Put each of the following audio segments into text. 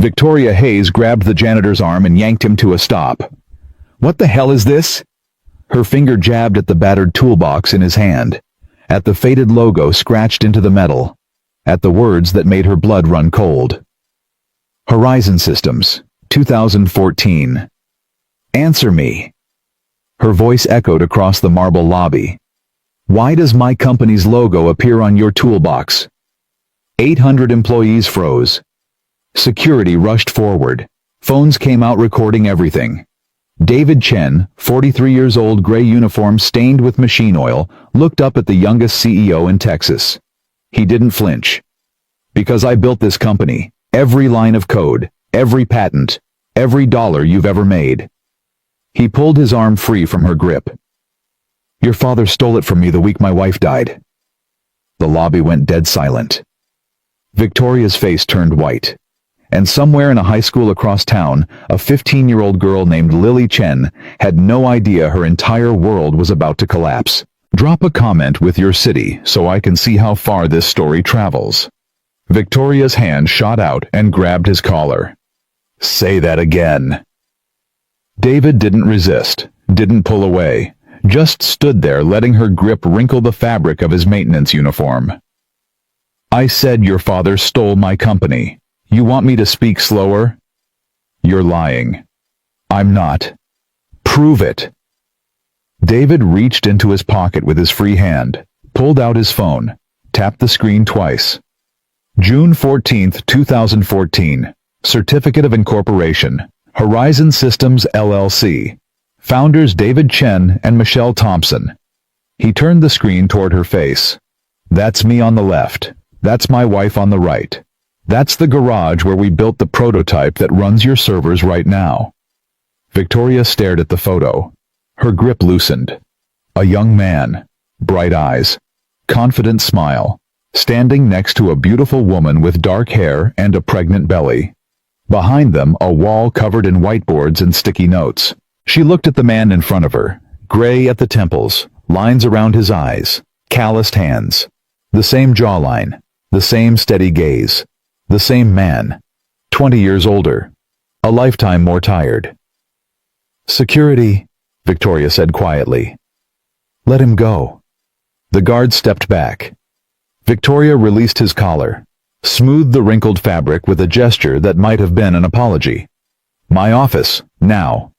Victoria Hayes grabbed the janitor's arm and yanked him to a stop. "What the hell is this?" Her finger jabbed at the battered toolbox in his hand, at the faded logo scratched into the metal, at the words that made her blood run cold. Horizon Systems, 2014. "Answer me." Her voice echoed across the marble lobby. "Why does my company's logo appear on your toolbox?" 800 employees froze. Security rushed forward. Phones came out recording everything. David Chen, 43 years old, gray uniform stained with machine oil, looked up at the youngest CEO in Texas. He didn't flinch. "Because I built this company. Every line of code, every patent, every dollar you've ever made." He pulled his arm free from her grip. "Your father stole it from me the week my wife died." The lobby went dead silent. Victoria's face turned white. And somewhere in a high school across town, a 15-year-old girl named Lily Chen had no idea her entire world was about to collapse. Drop a comment with your city so I can see how far this story travels. Victoria's hand shot out and grabbed his collar. "Say that again." David didn't resist, didn't pull away, just stood there letting her grip wrinkle the fabric of his maintenance uniform. "I said your father stole my company. You want me to speak slower?" "You're lying." "I'm not." "Prove it." David reached into his pocket with his free hand, pulled out his phone, tapped the screen twice. June 14th, 2014. Certificate of Incorporation. Horizon Systems LLC. Founders David Chen and Michelle Thompson. He turned the screen toward her face. "That's me on the left. That's my wife on the right. That's the garage where we built the prototype that runs your servers right now." Victoria stared at the photo. Her grip loosened. A young man, bright eyes, confident smile, standing next to a beautiful woman with dark hair and a pregnant belly. Behind them, a wall covered in whiteboards and sticky notes. She looked at the man in front of her, gray at the temples, lines around his eyes, calloused hands. The same jawline, the same steady gaze. The same man, 20 years older, a lifetime more tired. "Security," Victoria said quietly. "Let him go." The guard stepped back. Victoria released his collar, smoothed the wrinkled fabric with a gesture that might have been an apology. "My office, now."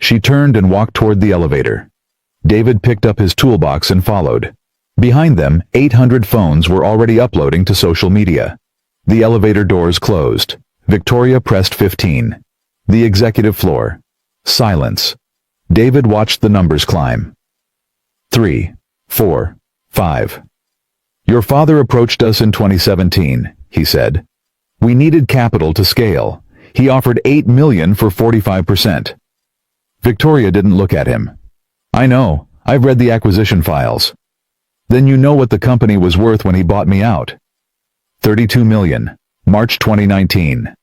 She turned and walked toward the elevator. David picked up his toolbox and followed. Behind them, 800 phones were already uploading to social media. The elevator doors closed. Victoria pressed 15. The executive floor. Silence. David watched the numbers climb. 3, 4, 5. "Your father approached us in 2017, he said. "We needed capital to scale. He offered $8 million for 45%. Victoria didn't look at him. "I know. I've read the acquisition files." "Then you know what the company was worth when he bought me out." $32 million, March 2019.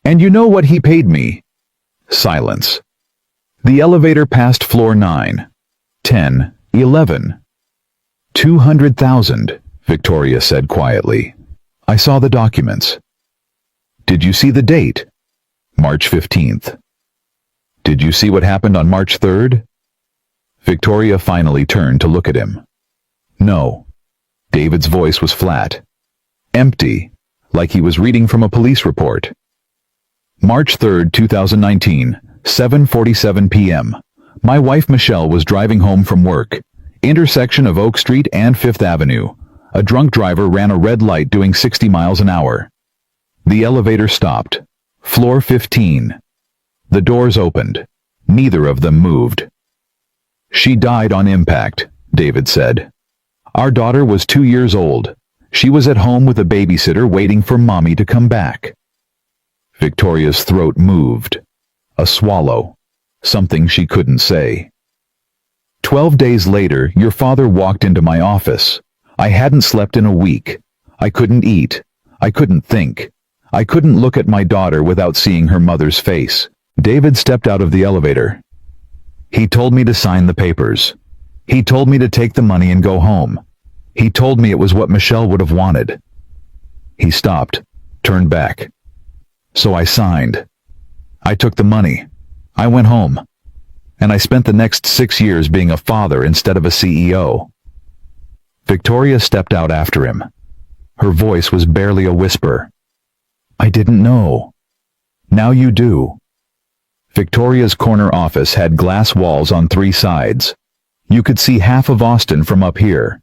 "And you know what he paid me?" Silence. The elevator passed floor 9, 10, 11. $200,000, Victoria said quietly. "I saw the documents." "Did you see the date?" March 15th. "Did you see what happened on March 3rd? Victoria finally turned to look at him. "No." David's voice was flat. Empty, like he was reading from a police report. March 3rd, 2019, 7:47 p.m. My wife Michelle was driving home from work. Intersection of Oak Street and 5th Avenue. A drunk driver ran a red light doing 60 miles an hour. The elevator stopped. Floor 15. The doors opened. Neither of them moved. "She died on impact," David said. "Our daughter was 2 years old. She was at home with a babysitter waiting for mommy to come back." Victoria's throat moved. A swallow. Something she couldn't say. 12 days later, your father walked into my office. I hadn't slept in a week. I couldn't eat. I couldn't think. I couldn't look at my daughter without seeing her mother's face. David stepped out of the elevator. He told me to sign the papers. He told me to take the money and go home. He told me it was what Michelle would have wanted. He stopped, turned back. So I signed. I took the money. I went home. And I spent the next 6 years being a father instead of a CEO. Victoria stepped out after him. Her voice was barely a whisper. I didn't know. Now you do. Victoria's corner office had glass walls on 3 sides. You could see half of Austin from up here.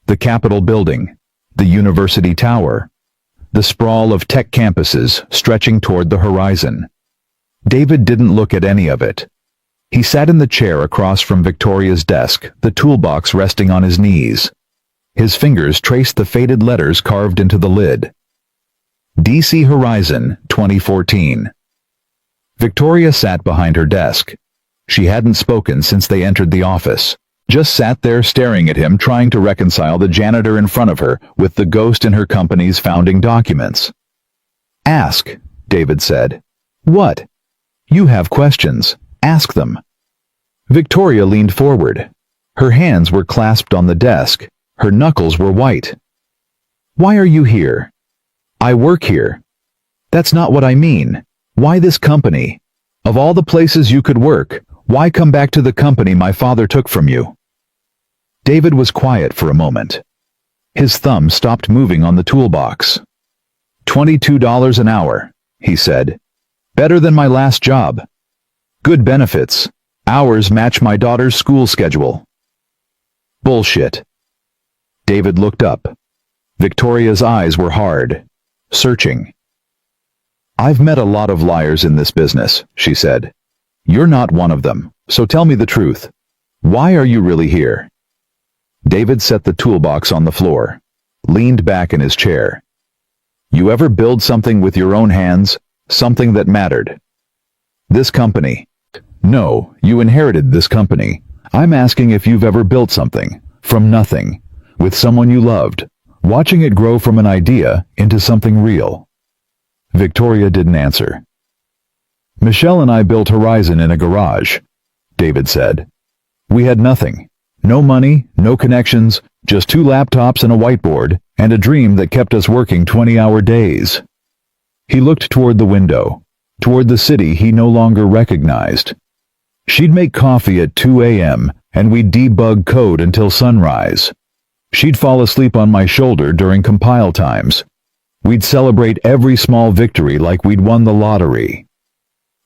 The Capitol building, the University Tower, the sprawl of tech campuses stretching toward the horizon. David didn't look at any of it. He sat in the chair across from Victoria's desk, the toolbox resting on his knees. His fingers traced the faded letters carved into the lid. DC Horizon, 2014. Victoria sat behind her desk. She hadn't spoken since they entered the office. Just sat there staring at him, trying to reconcile the janitor in front of her with the ghost in her company's founding documents. Ask, David said. What? You have questions. Ask them. Victoria leaned forward. Her hands were clasped on the desk. Her knuckles were white. Why are you here? I work here. That's not what I mean. Why this company? Of all the places you could work, why come back to the company my father took from you? David was quiet for a moment. His thumb stopped moving on the toolbox. $22 an hour, he said. Better than my last job. Good benefits. Hours match my daughter's school schedule. Bullshit. David looked up. Victoria's eyes were hard, searching. I've met a lot of liars in this business, she said. You're not one of them, so tell me the truth. Why are you really here? David set the toolbox on the floor, leaned back in his chair. You ever build something with your own hands, something that mattered? This company. No, you inherited this company. I'm asking if you've ever built something, from nothing, with someone you loved, watching it grow from an idea into something real. Victoria didn't answer. Michelle and I built Horizon in a garage, David said. We had nothing. No money, no connections, just 2 laptops and a whiteboard, and a dream that kept us working 20-hour days. He looked toward the window, toward the city he no longer recognized. She'd make coffee at 2 a.m., and we'd debug code until sunrise. She'd fall asleep on my shoulder during compile times. We'd celebrate every small victory like we'd won the lottery.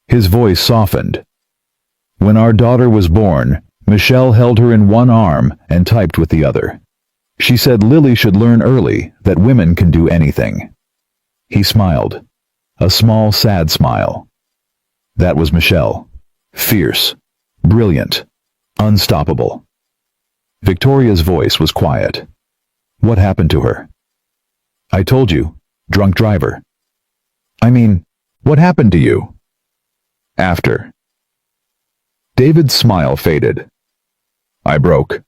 His voice softened. When our daughter was born, Michelle held her in one arm and typed with the other. She said Lily should learn early that women can do anything. He smiled. A small, sad smile. That was Michelle. Fierce. Brilliant. Unstoppable. Victoria's voice was quiet. What happened to her? I told you. Drunk driver. I mean, what happened to you? After. David's smile faded. I broke.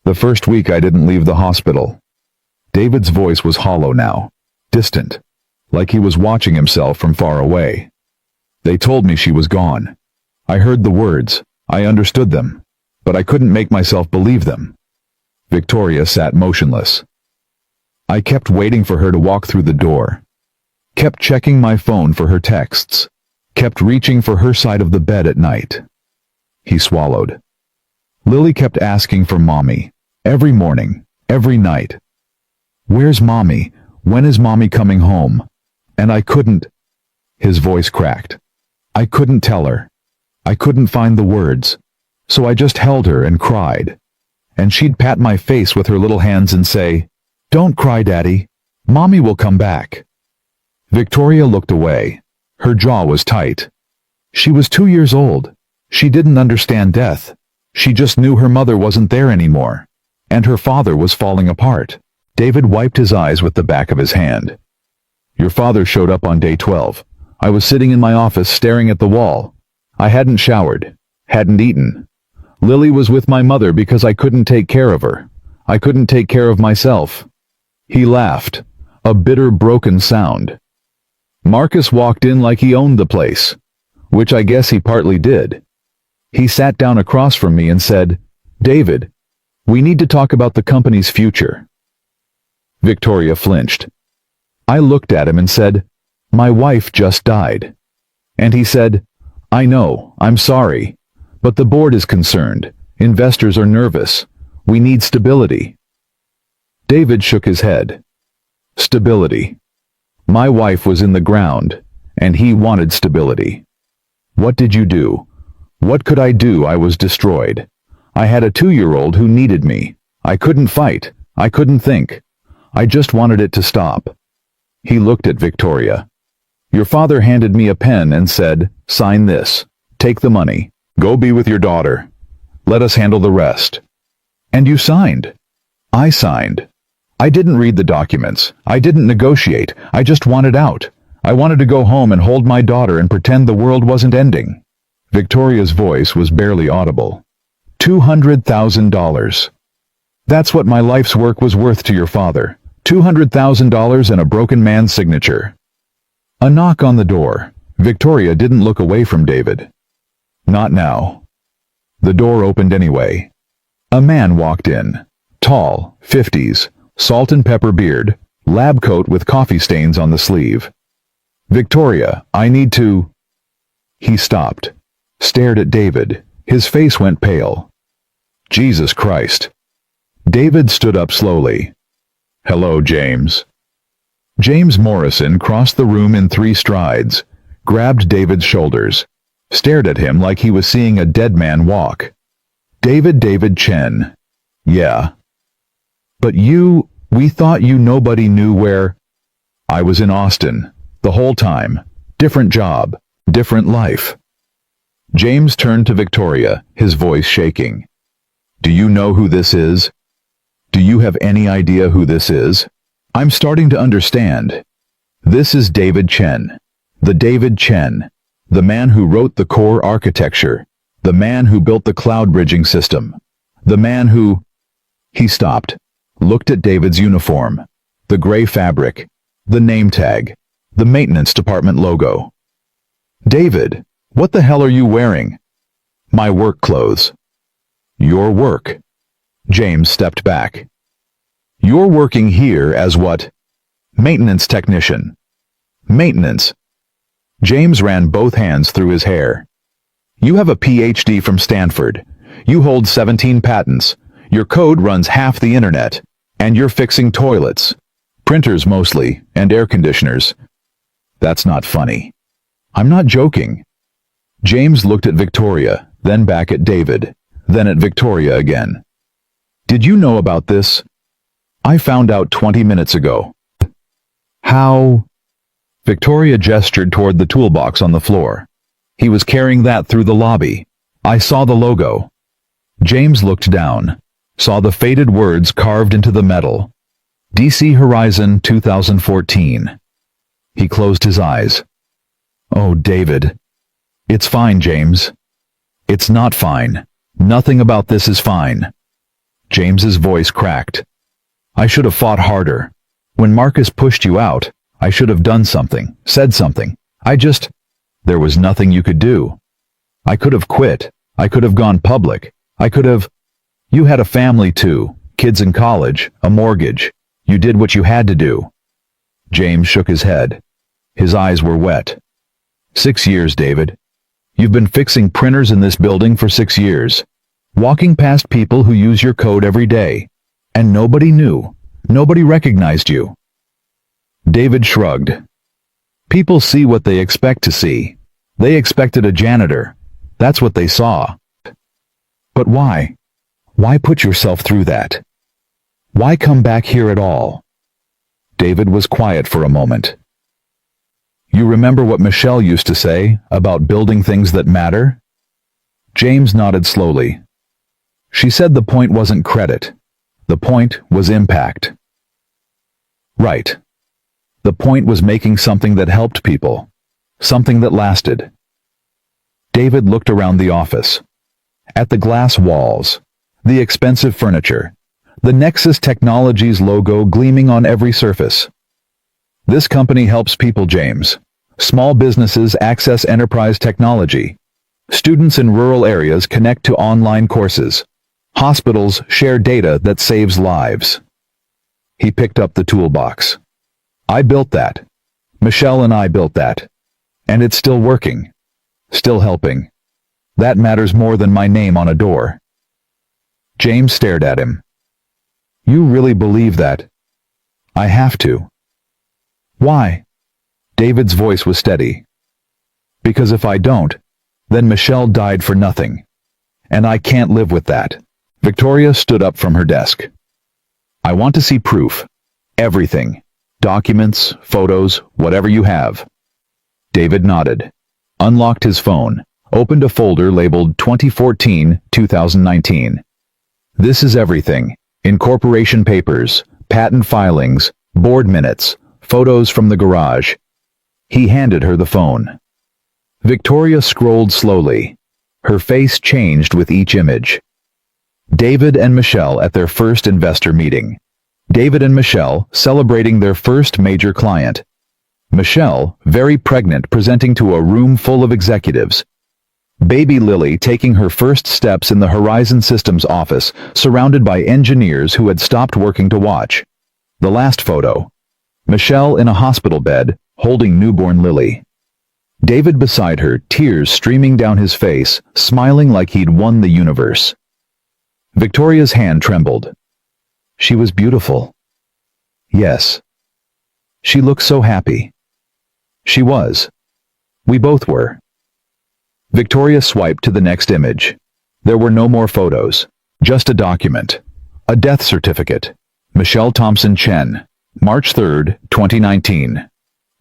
The first week I didn't leave the hospital. David's voice was hollow now, distant, like he was watching himself from far away. They told me she was gone. I heard the words, I understood them, but I couldn't make myself believe them. Victoria sat motionless. I kept waiting for her to walk through the door, kept checking my phone for her texts, kept reaching for her side of the bed at night. He swallowed. Lily kept asking for Mommy, every morning, every night. Where's Mommy? When is Mommy coming home? And I couldn't. His voice cracked. I couldn't tell her. I couldn't find the words. So I just held her and cried. And she'd pat my face with her little hands and say, Don't cry, Daddy. Mommy will come back. Victoria looked away. Her jaw was tight. She was 2 years old. She didn't understand death. She just knew her mother wasn't there anymore. And her father was falling apart. David wiped his eyes with the back of his hand. Your father showed up on day 12. I was sitting in my office staring at the wall. I hadn't showered, hadn't eaten. Lily was with my mother because I couldn't take care of her. I couldn't take care of myself. He laughed, a bitter, broken sound. Marcus walked in like he owned the place, which I guess he partly did. He sat down across from me and said, David, we need to talk about the company's future. Victoria flinched. I looked at him and said, My wife just died. And he said, I know, I'm sorry. But the board is concerned. Investors are nervous. We need stability. David shook his head. Stability. My wife was in the ground, and he wanted stability. What did you do? What could I do? I was destroyed. I had a 2-year-old who needed me. I couldn't fight. I couldn't think. I just wanted it to stop. He looked at Victoria. Your father handed me a pen and said, sign this. Take the money. Go be with your daughter. Let us handle the rest. And you signed. I signed. I didn't read the documents. I didn't negotiate. I just wanted out. I wanted to go home and hold my daughter and pretend the world wasn't ending. Victoria's voice was barely audible. $200,000. That's what my life's work was worth to your father. $200,000 and a broken man's signature. A knock on the door. Victoria didn't look away from David. Not now. The door opened anyway. A man walked in. Tall, 50s, salt and pepper beard, lab coat with coffee stains on the sleeve. Victoria, I need to... He stopped, stared at David. His face went pale. Jesus Christ. David stood up slowly. Hello, James. James Morrison crossed the room in 3 strides, grabbed David's shoulders, stared at him like he was seeing a dead man walk. David Chen. Yeah. But we thought nobody knew where... I was in Austin, the whole time. Different job, different life. James turned to Victoria, his voice shaking. Do you know who this is? Do you have any idea who this is? I'm starting to understand. This is David Chen. The David Chen. The man who wrote the core architecture. The man who built the cloud bridging system. The man who... He stopped, looked at David's uniform. The gray fabric. The name tag. The maintenance department logo. David, what the hell are you wearing? My work clothes. Your work. James stepped back. You're working here as what? Maintenance technician. Maintenance. James ran both hands through his hair. You have a PhD from Stanford. You hold 17 patents. Your code runs half the internet. And you're fixing toilets. Printers mostly, and air conditioners. That's not funny. I'm not joking. James looked at Victoria, then back at David, then at Victoria again. Did you know about this? I found out 20 minutes ago. How? Victoria gestured toward the toolbox on the floor. He was carrying that through the lobby. I saw the logo. James looked down, saw the faded words carved into the metal. DC Horizon 2014. He closed his eyes. Oh, David. It's fine, James. It's not fine. Nothing about this is fine. James's voice cracked. I should have fought harder. When Marcus pushed you out, I should have done something, said something. There was nothing you could do. I could have quit. I could have gone public. I could have... You had a family too, kids in college, a mortgage. You did what you had to do. James shook his head. His eyes were wet. 6 years, David. You've been fixing printers in this building for 6 years. Walking past people who use your code every day. And nobody knew. Nobody recognized you. David shrugged. People see what they expect to see. They expected a janitor. That's what they saw. But why? Why put yourself through that? Why come back here at all? David was quiet for a moment. You remember what Michelle used to say about building things that matter? James nodded slowly. She said the point wasn't credit. The point was impact. Right. The point was making something that helped people. Something that lasted. David looked around the office. At the glass walls. The expensive furniture. The Nexus Technologies logo gleaming on every surface. This company helps people, James. Small businesses access enterprise technology. Students in rural areas connect to online courses. Hospitals share data that saves lives. He picked up the toolbox. I built that. Michelle and I built that. And it's still working. Still helping. That matters more than my name on a door. James stared at him. You really believe that? I have to. Why? David's voice was steady. Because if I don't, then Michelle died for nothing. And I can't live with that. Victoria stood up from her desk. I want to see proof. Everything. Documents, photos, whatever you have. David nodded, unlocked his phone, opened a folder labeled 2014-2019. This is everything. Incorporation papers, patent filings, board minutes, photos from the garage. He handed her the phone. Victoria scrolled slowly. Her face changed with each image. David and Michelle at their first investor meeting. David and Michelle celebrating their first major client. Michelle, very pregnant, presenting to a room full of executives. Baby Lily taking her first steps in the Horizon Systems office, surrounded by engineers who had stopped working to watch. The last photo. Michelle in a hospital bed, holding newborn Lily. David beside her, tears streaming down his face, smiling like he'd won the universe. Victoria's hand trembled. She was beautiful. Yes. She looked so happy. She was. We both were. Victoria swiped to the next image. There were no more photos. Just a document. A death certificate. Michelle Thompson Chen. March 3, 2019.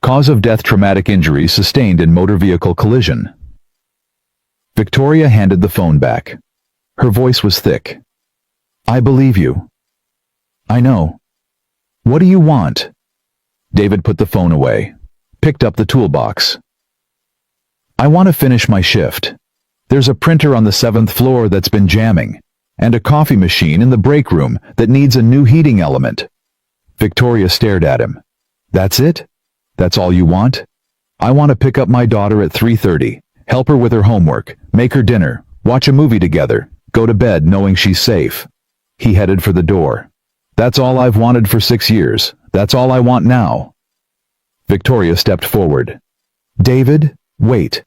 Cause of death: traumatic injury sustained in motor vehicle collision. Victoria handed the phone back. Her voice was thick. I believe you. I know. What do you want? David put the phone away, picked up the toolbox. I want to finish my shift. There's a printer on the 7th floor that's been jamming, and a coffee machine in the break room that needs a new heating element. Victoria stared at him. That's it? That's all you want? I want to pick up my daughter at 3:30, help her with her homework, make her dinner, watch a movie together, go to bed knowing she's safe. He headed for the door. That's all I've wanted for 6 years. That's all I want now. Victoria stepped forward. David, wait.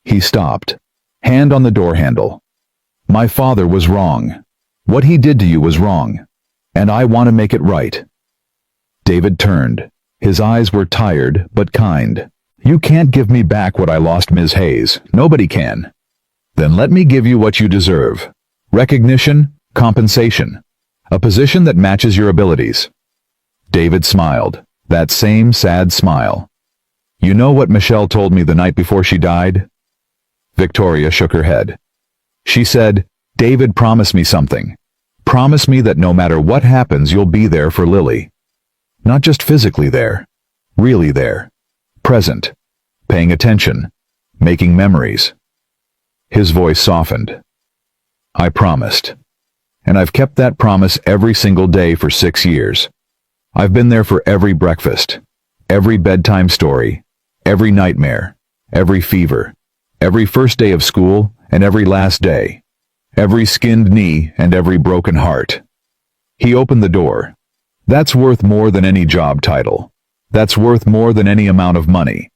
He stopped, hand on the door handle. My father was wrong. What he did to you was wrong. And I want to make it right. David turned. His eyes were tired, but kind. You can't give me back what I lost, Ms. Hayes. Nobody can. Then let me give you what you deserve. Recognition, compensation. A position that matches your abilities. David smiled, that same sad smile. You know what Michelle told me the night before she died? Victoria shook her head. She said, David, promise me something. Promise me that no matter what happens, you'll be there for Lily. Not just physically there, really there, present, paying attention, making memories. His voice softened. I promised. And I've kept that promise every single day for 6 years. I've been there for every breakfast, every bedtime story, every nightmare, every fever, every first day of school and every last day, every skinned knee and every broken heart. He opened the door. That's worth more than any job title. That's worth more than any amount of money.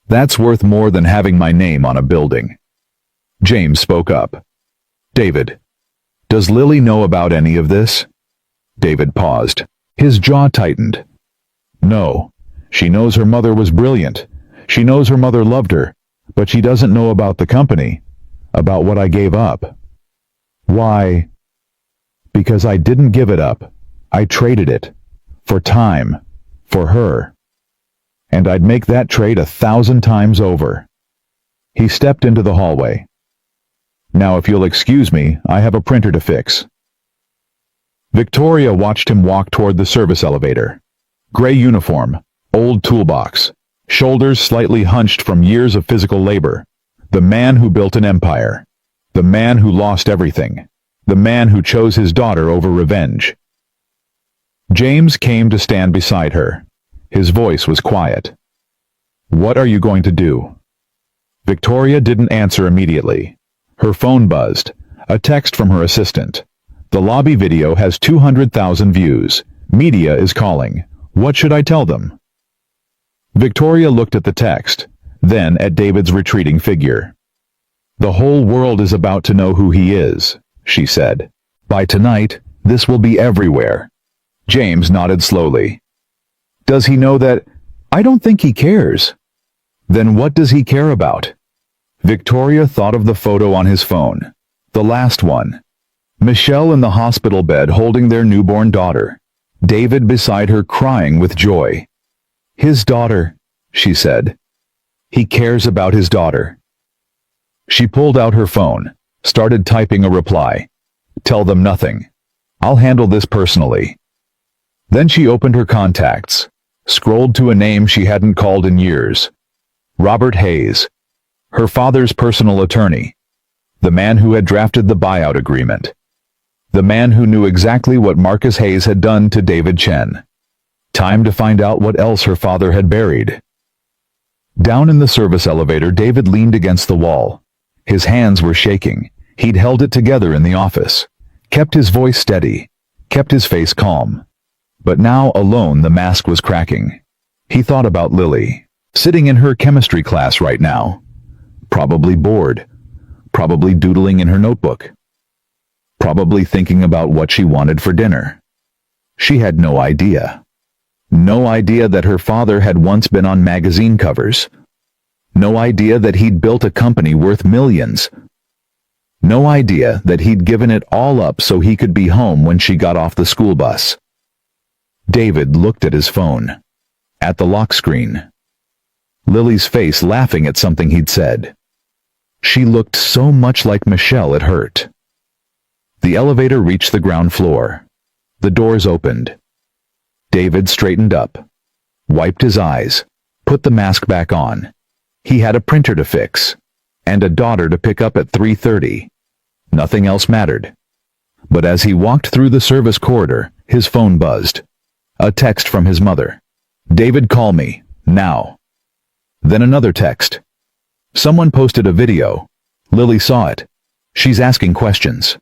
That's worth more than having my name on a building. James spoke up. David, does Lily know about any of this? David paused. His jaw tightened. No. She knows her mother was brilliant. She knows her mother loved her. But she doesn't know about the company. About what I gave up. Why? Because I didn't give it up. I traded it. For time. For her. And I'd make that trade 1,000 times over. He stepped into the hallway. Now if you'll excuse me, I have a printer to fix. Victoria watched him walk toward the service elevator. Gray uniform, old toolbox, shoulders slightly hunched from years of physical labor. The man who built an empire. The man who lost everything. The man who chose his daughter over revenge. James came to stand beside her. His voice was quiet. What are you going to do? Victoria didn't answer immediately. Her phone buzzed. A text from her assistant. The lobby video has 200,000 views. Media is calling. What should I tell them? Victoria looked at the text, then at David's retreating figure. "The whole world is about to know who he is," she said. "By tonight, this will be everywhere." James nodded slowly. "Does he know that—" "I don't think he cares." "Then what does he care about?" Victoria thought of the photo on his phone. The last one. Michelle in the hospital bed holding their newborn daughter. David beside her crying with joy. "His daughter," she said. "He cares about his daughter." She pulled out her phone, started typing a reply. "Tell them nothing. I'll handle this personally." Then she opened her contacts, scrolled to a name she hadn't called in years. Robert Hayes, her father's personal attorney, the man who had drafted the buyout agreement, the man who knew exactly what Marcus Hayes had done to David Chen. Time to find out what else her father had buried. Down in the service elevator, David leaned against the wall. His hands were shaking. He'd held it together in the office, kept his voice steady, kept his face calm. But now, alone, the mask was cracking. He thought about Lily, sitting in her chemistry class right now. Probably bored. Probably doodling in her notebook. Probably thinking about what she wanted for dinner. She had no idea. No idea that her father had once been on magazine covers. No idea that he'd built a company worth millions. No idea that he'd given it all up so he could be home when she got off the school bus. David looked at his phone. At the lock screen. Lily's face laughing at something he'd said. She looked so much like Michelle it hurt. The elevator reached the ground floor. The doors opened. David straightened up, wiped his eyes, put the mask back on. He had a printer to fix, and a daughter to pick up at 3:30. Nothing else mattered. But as he walked through the service corridor, his phone buzzed. A text from his mother. "David, call me, now." Then another text. Someone posted a video. Lily saw it. She's asking questions.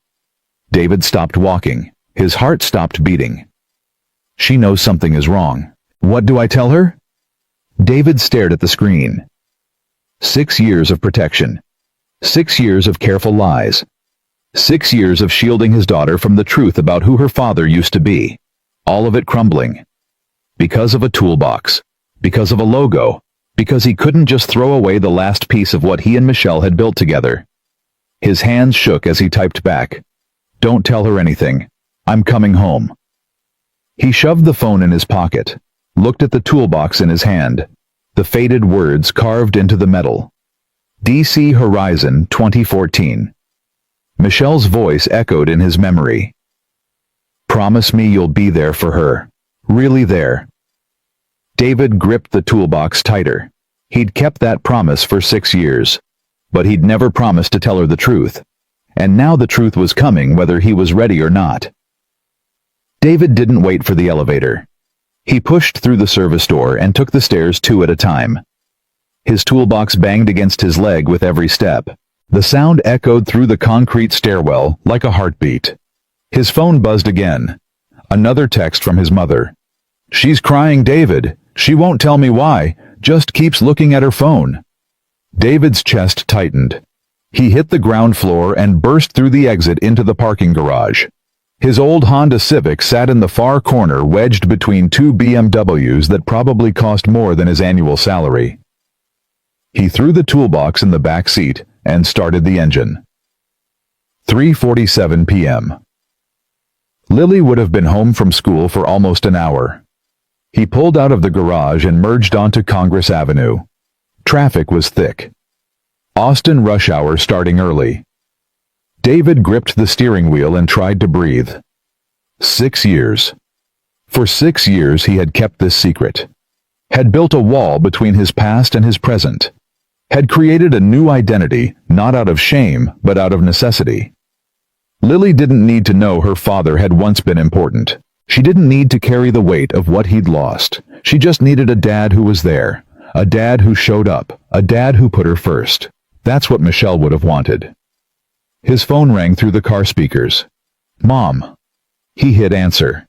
David stopped walking. His heart stopped beating. She knows something is wrong. What do I tell her? David stared at the screen. 6 years of protection. 6 years of careful lies. 6 years of shielding his daughter from the truth about who her father used to be. All of it crumbling. Because of a toolbox. Because of a logo. Because he couldn't just throw away the last piece of what he and Michelle had built together. His hands shook as he typed back. "Don't tell her anything. I'm coming home." He shoved the phone in his pocket, looked at the toolbox in his hand, the faded words carved into the metal. DC Horizon 2014. Michelle's voice echoed in his memory. "Promise me you'll be there for her. Really there." David gripped the toolbox tighter. He'd kept that promise for 6 years. But he'd never promised to tell her the truth. And now the truth was coming whether he was ready or not. David didn't wait for the elevator. He pushed through the service door and took the stairs 2 at a time. His toolbox banged against his leg with every step. The sound echoed through the concrete stairwell like a heartbeat. His phone buzzed again. Another text from his mother. "She's crying, David. She won't tell me why, just keeps looking at her phone." David's chest tightened. He hit the ground floor and burst through the exit into the parking garage. His old Honda Civic sat in the far corner wedged between 2 BMWs that probably cost more than his annual salary. He threw the toolbox in the back seat and started the engine. 3:47 p.m. Lily would have been home from school for almost an hour. He pulled out of the garage and merged onto Congress Avenue. Traffic was thick. Austin rush hour starting early. David gripped the steering wheel and tried to breathe. 6 years. For 6 years he had kept this secret. Had built a wall between his past and his present. Had created a new identity, not out of shame, but out of necessity. Lily didn't need to know her father had once been important. She didn't need to carry the weight of what he'd lost. She just needed a dad who was there. A dad who showed up. A dad who put her first. That's what Michelle would have wanted. His phone rang through the car speakers. "Mom." He hit answer.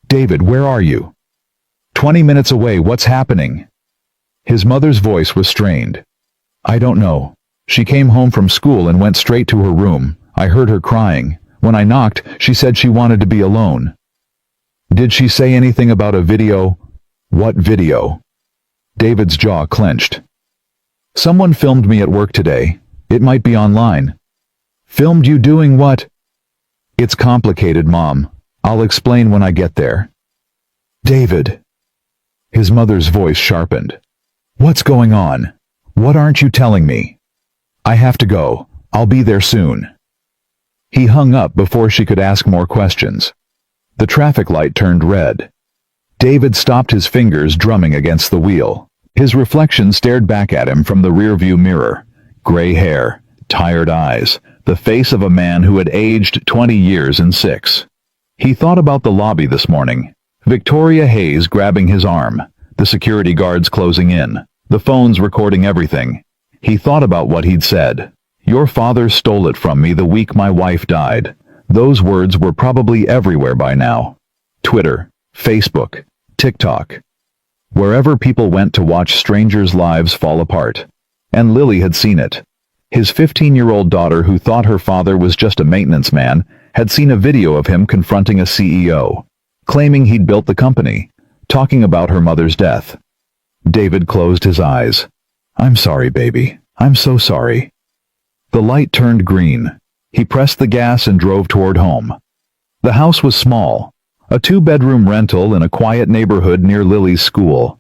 "David, where are you?" 20 minutes away, what's happening?" His mother's voice was strained. I don't know. She came home from school and went straight to her room. I heard her crying. When I knocked, she said she wanted to be alone. Did she say anything about a video? What video? David's jaw clenched. Someone filmed me at work today. It might be online. Filmed you doing what? It's complicated, Mom. I'll explain when I get there. David. His mother's voice sharpened. What's going on? What aren't you telling me? I have to go. I'll be there soon. He hung up before she could ask more questions. The traffic light turned red. David stopped, his fingers drumming against the wheel. His reflection stared back at him from the rearview mirror. Gray hair, tired eyes, the face of a man who had aged 20 years and 6. He thought about the lobby this morning. Victoria Hayes grabbing his arm, the security guards closing in, the phones recording everything. He thought about what he'd said. Your father stole it from me the week my wife died. Those words were probably everywhere by now. Twitter, Facebook, TikTok. Wherever people went to watch strangers' lives fall apart. And Lily had seen it. His 15-year-old daughter, who thought her father was just a maintenance man, had seen a video of him confronting a CEO, claiming he'd built the company, talking about her mother's death. David closed his eyes. I'm sorry, baby. I'm so sorry. The light turned green. He pressed the gas and drove toward home. The house was small, a 2-bedroom rental in a quiet neighborhood near Lily's school.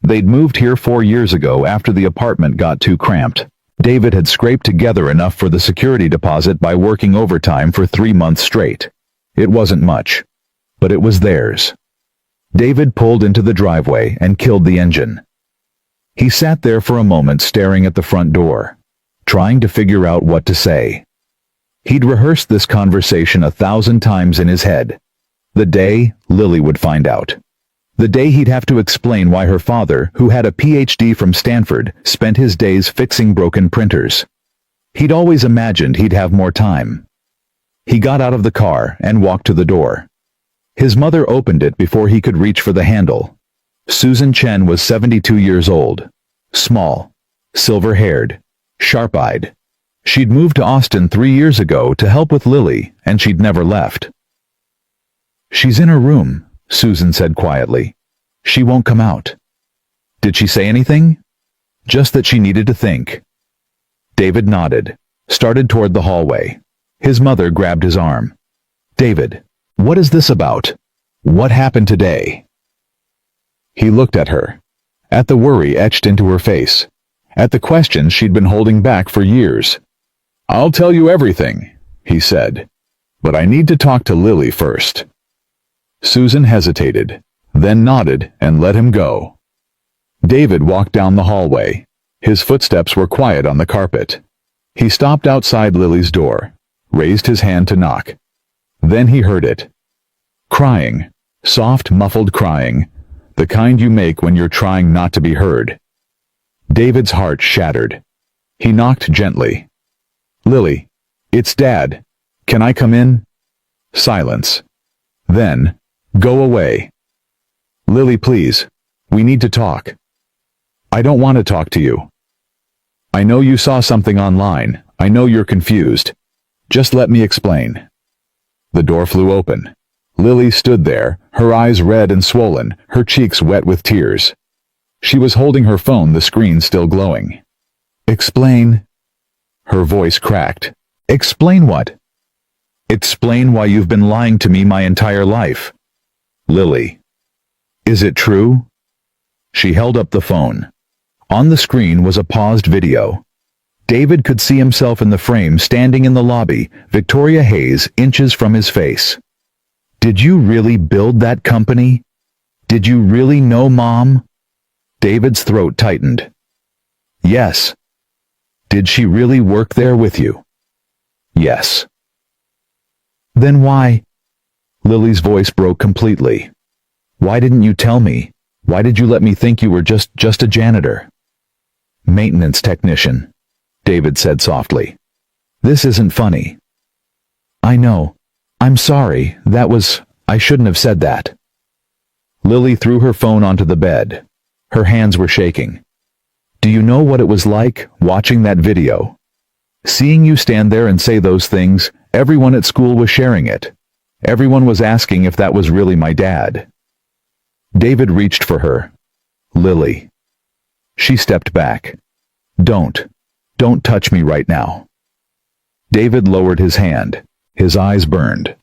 They'd moved here 4 years ago after the apartment got too cramped. David had scraped together enough for the security deposit by working overtime for 3 months straight. It wasn't much, but it was theirs. David pulled into the driveway and killed the engine. He sat there for a moment staring at the front door, trying to figure out what to say. He'd rehearsed this conversation 1,000 times in his head. The day Lily would find out. The day he'd have to explain why her father, who had a PhD from Stanford, spent his days fixing broken printers. He'd always imagined he'd have more time. He got out of the car and walked to the door. His mother opened it before he could reach for the handle. Susan Chen was 72 years old. Small, silver-haired, sharp-eyed. She'd moved to Austin 3 years ago to help with Lily, and she'd never left. She's in her room, Susan said quietly. She won't come out. Did she say anything? Just that she needed to think. David nodded, started toward the hallway. His mother grabbed his arm. David, what is this about? What happened today? He looked at her, at the worry etched into her face, at the questions she'd been holding back for years. I'll tell you everything, he said, but I need to talk to Lily first. Susan hesitated, then nodded and let him go. David walked down the hallway. His footsteps were quiet on the carpet. He stopped outside Lily's door, raised his hand to knock. Then he heard it. Crying, soft, muffled crying, the kind you make when you're trying not to be heard. David's heart shattered. He knocked gently. Lily, it's Dad. Can I come in? Silence. Then, go away. Lily, please. We need to talk. I don't want to talk to you. I know you saw something online. I know you're confused. Just let me explain. The door flew open. Lily stood there, her eyes red and swollen, her cheeks wet with tears. She was holding her phone, the screen still glowing. Explain. Her voice cracked. Explain what? Explain why you've been lying to me my entire life. Lily. Is it true? She held up the phone. On the screen was a paused video. David could see himself in the frame standing in the lobby, Victoria Hayes inches from his face. Did you really build that company? Did you really know Mom? David's throat tightened. Yes. Did she really work there with you? Yes. Then why? Lily's voice broke completely. Why didn't you tell me? Why did you let me think you were just a janitor? Maintenance technician, David said softly. This isn't funny. I know. I'm sorry. I shouldn't have said that. Lily threw her phone onto the bed. Her hands were shaking. Do you know what it was like watching that video? Seeing you stand there and say those things, everyone at school was sharing it. Everyone was asking if that was really my dad. David reached for her. Lily. She stepped back. Don't touch me right now. David lowered his hand. His eyes burned.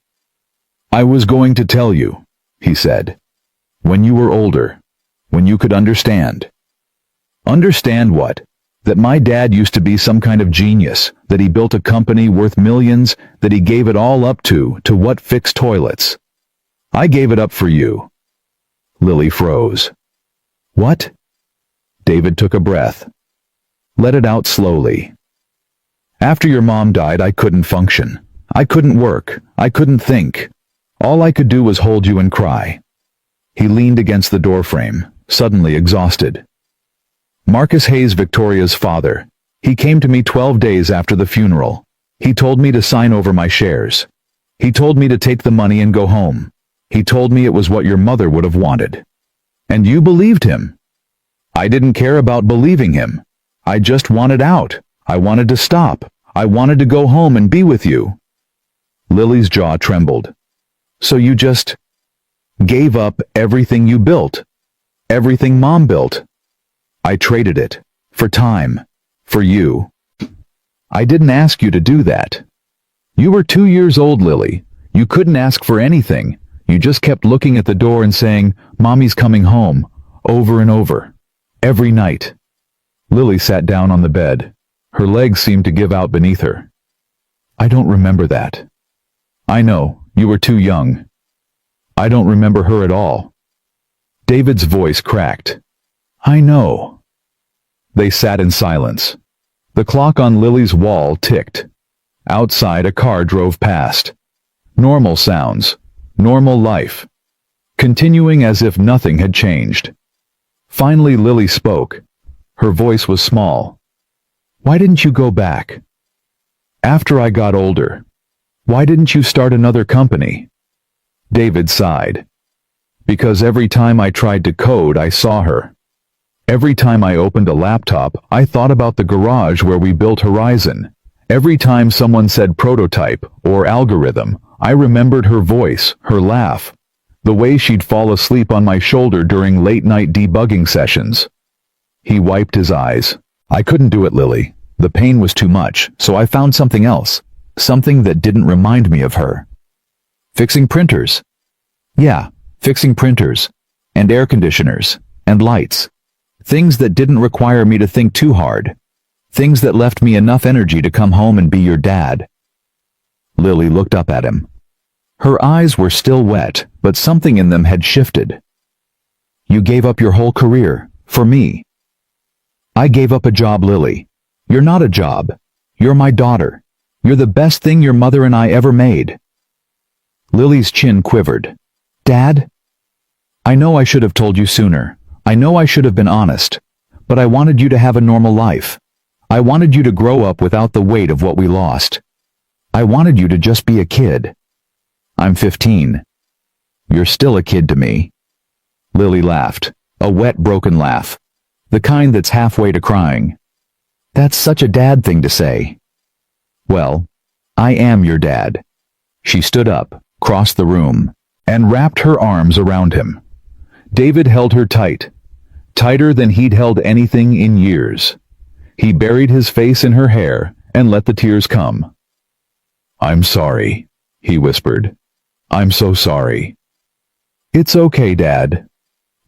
I was going to tell you, he said. When you were older. When you could understand. Understand what? That my dad used to be some kind of genius, that he built a company worth millions, that he gave it all up to what, fix toilets. I gave it up for you. Lily froze. What? David took a breath. Let it out slowly. After your mom died, I couldn't function. I couldn't work. I couldn't think. All I could do was hold you and cry. He leaned against the doorframe, suddenly exhausted. Marcus Hayes, Victoria's father. He came to me 12 days after the funeral. He told me to sign over my shares. He told me to take the money and go home. He told me it was what your mother would have wanted. And you believed him. I didn't care about believing him. I just wanted out. I wanted to stop. I wanted to go home and be with you. Lily's jaw trembled. So you just gave up everything you built? Everything Mom built? I traded it. For time. For you. I didn't ask you to do that. You were 2 years old, Lily. You couldn't ask for anything. You just kept looking at the door and saying, Mommy's coming home, over and over. Every night. Lily sat down on the bed. Her legs seemed to give out beneath her. I don't remember that. I know, you were too young. I don't remember her at all. David's voice cracked. I know. They sat in silence. The clock on Lily's wall ticked. Outside, a car drove past. Normal sounds. Normal life. Continuing as if nothing had changed. Finally, Lily spoke. Her voice was small. Why didn't you go back? After I got older. Why didn't you start another company? David sighed. Because every time I tried to code, I saw her. Every time I opened a laptop, I thought about the garage where we built Horizon. Every time someone said prototype or algorithm, I remembered her voice, her laugh, the way she'd fall asleep on my shoulder during late-night debugging sessions. He wiped his eyes. I couldn't do it, Lily. The pain was too much, so I found something else. Something that didn't remind me of her. Fixing printers. Yeah, fixing printers. And air conditioners. And lights. Things that didn't require me to think too hard. Things that left me enough energy to come home and be your dad. Lily looked up at him. Her eyes were still wet, but something in them had shifted. You gave up your whole career, for me. I gave up a job, Lily. You're not a job. You're my daughter. You're the best thing your mother and I ever made. Lily's chin quivered. Dad? I know I should have told you sooner. I know I should have been honest. But I wanted you to have a normal life. I wanted you to grow up without the weight of what we lost. I wanted you to just be a kid. I'm 15. You're still a kid to me. Lily laughed. A wet, broken laugh. The kind that's halfway to crying. That's such a dad thing to say. Well, I am your dad. She stood up, crossed the room, and wrapped her arms around him. David held her tight. Tighter than he'd held anything in years. He buried his face in her hair and let the tears come. I'm sorry, he whispered. I'm so sorry. It's okay, Dad.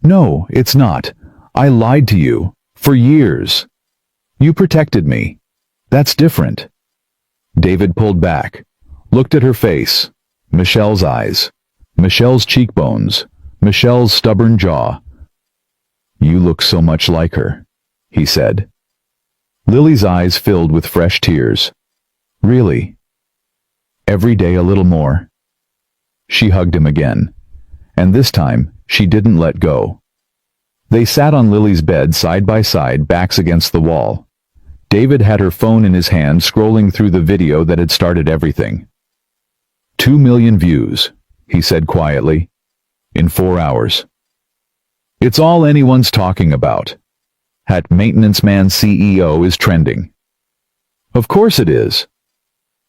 No, it's not. I lied to you. For years. You protected me. That's different. David pulled back, looked at her face, Michelle's eyes, Michelle's cheekbones, Michelle's stubborn jaw. You look so much like her, he said. Lily's eyes filled with fresh tears. Really? Every day a little more. She hugged him again, and this time she didn't let go. They sat on Lily's bed side by side, backs against the wall. David had her phone in his hand, scrolling through the video that had started everything. 2 million views, he said quietly. In 4 hours. It's all anyone's talking about. at Maintenance Man CEO is trending. Of course it is.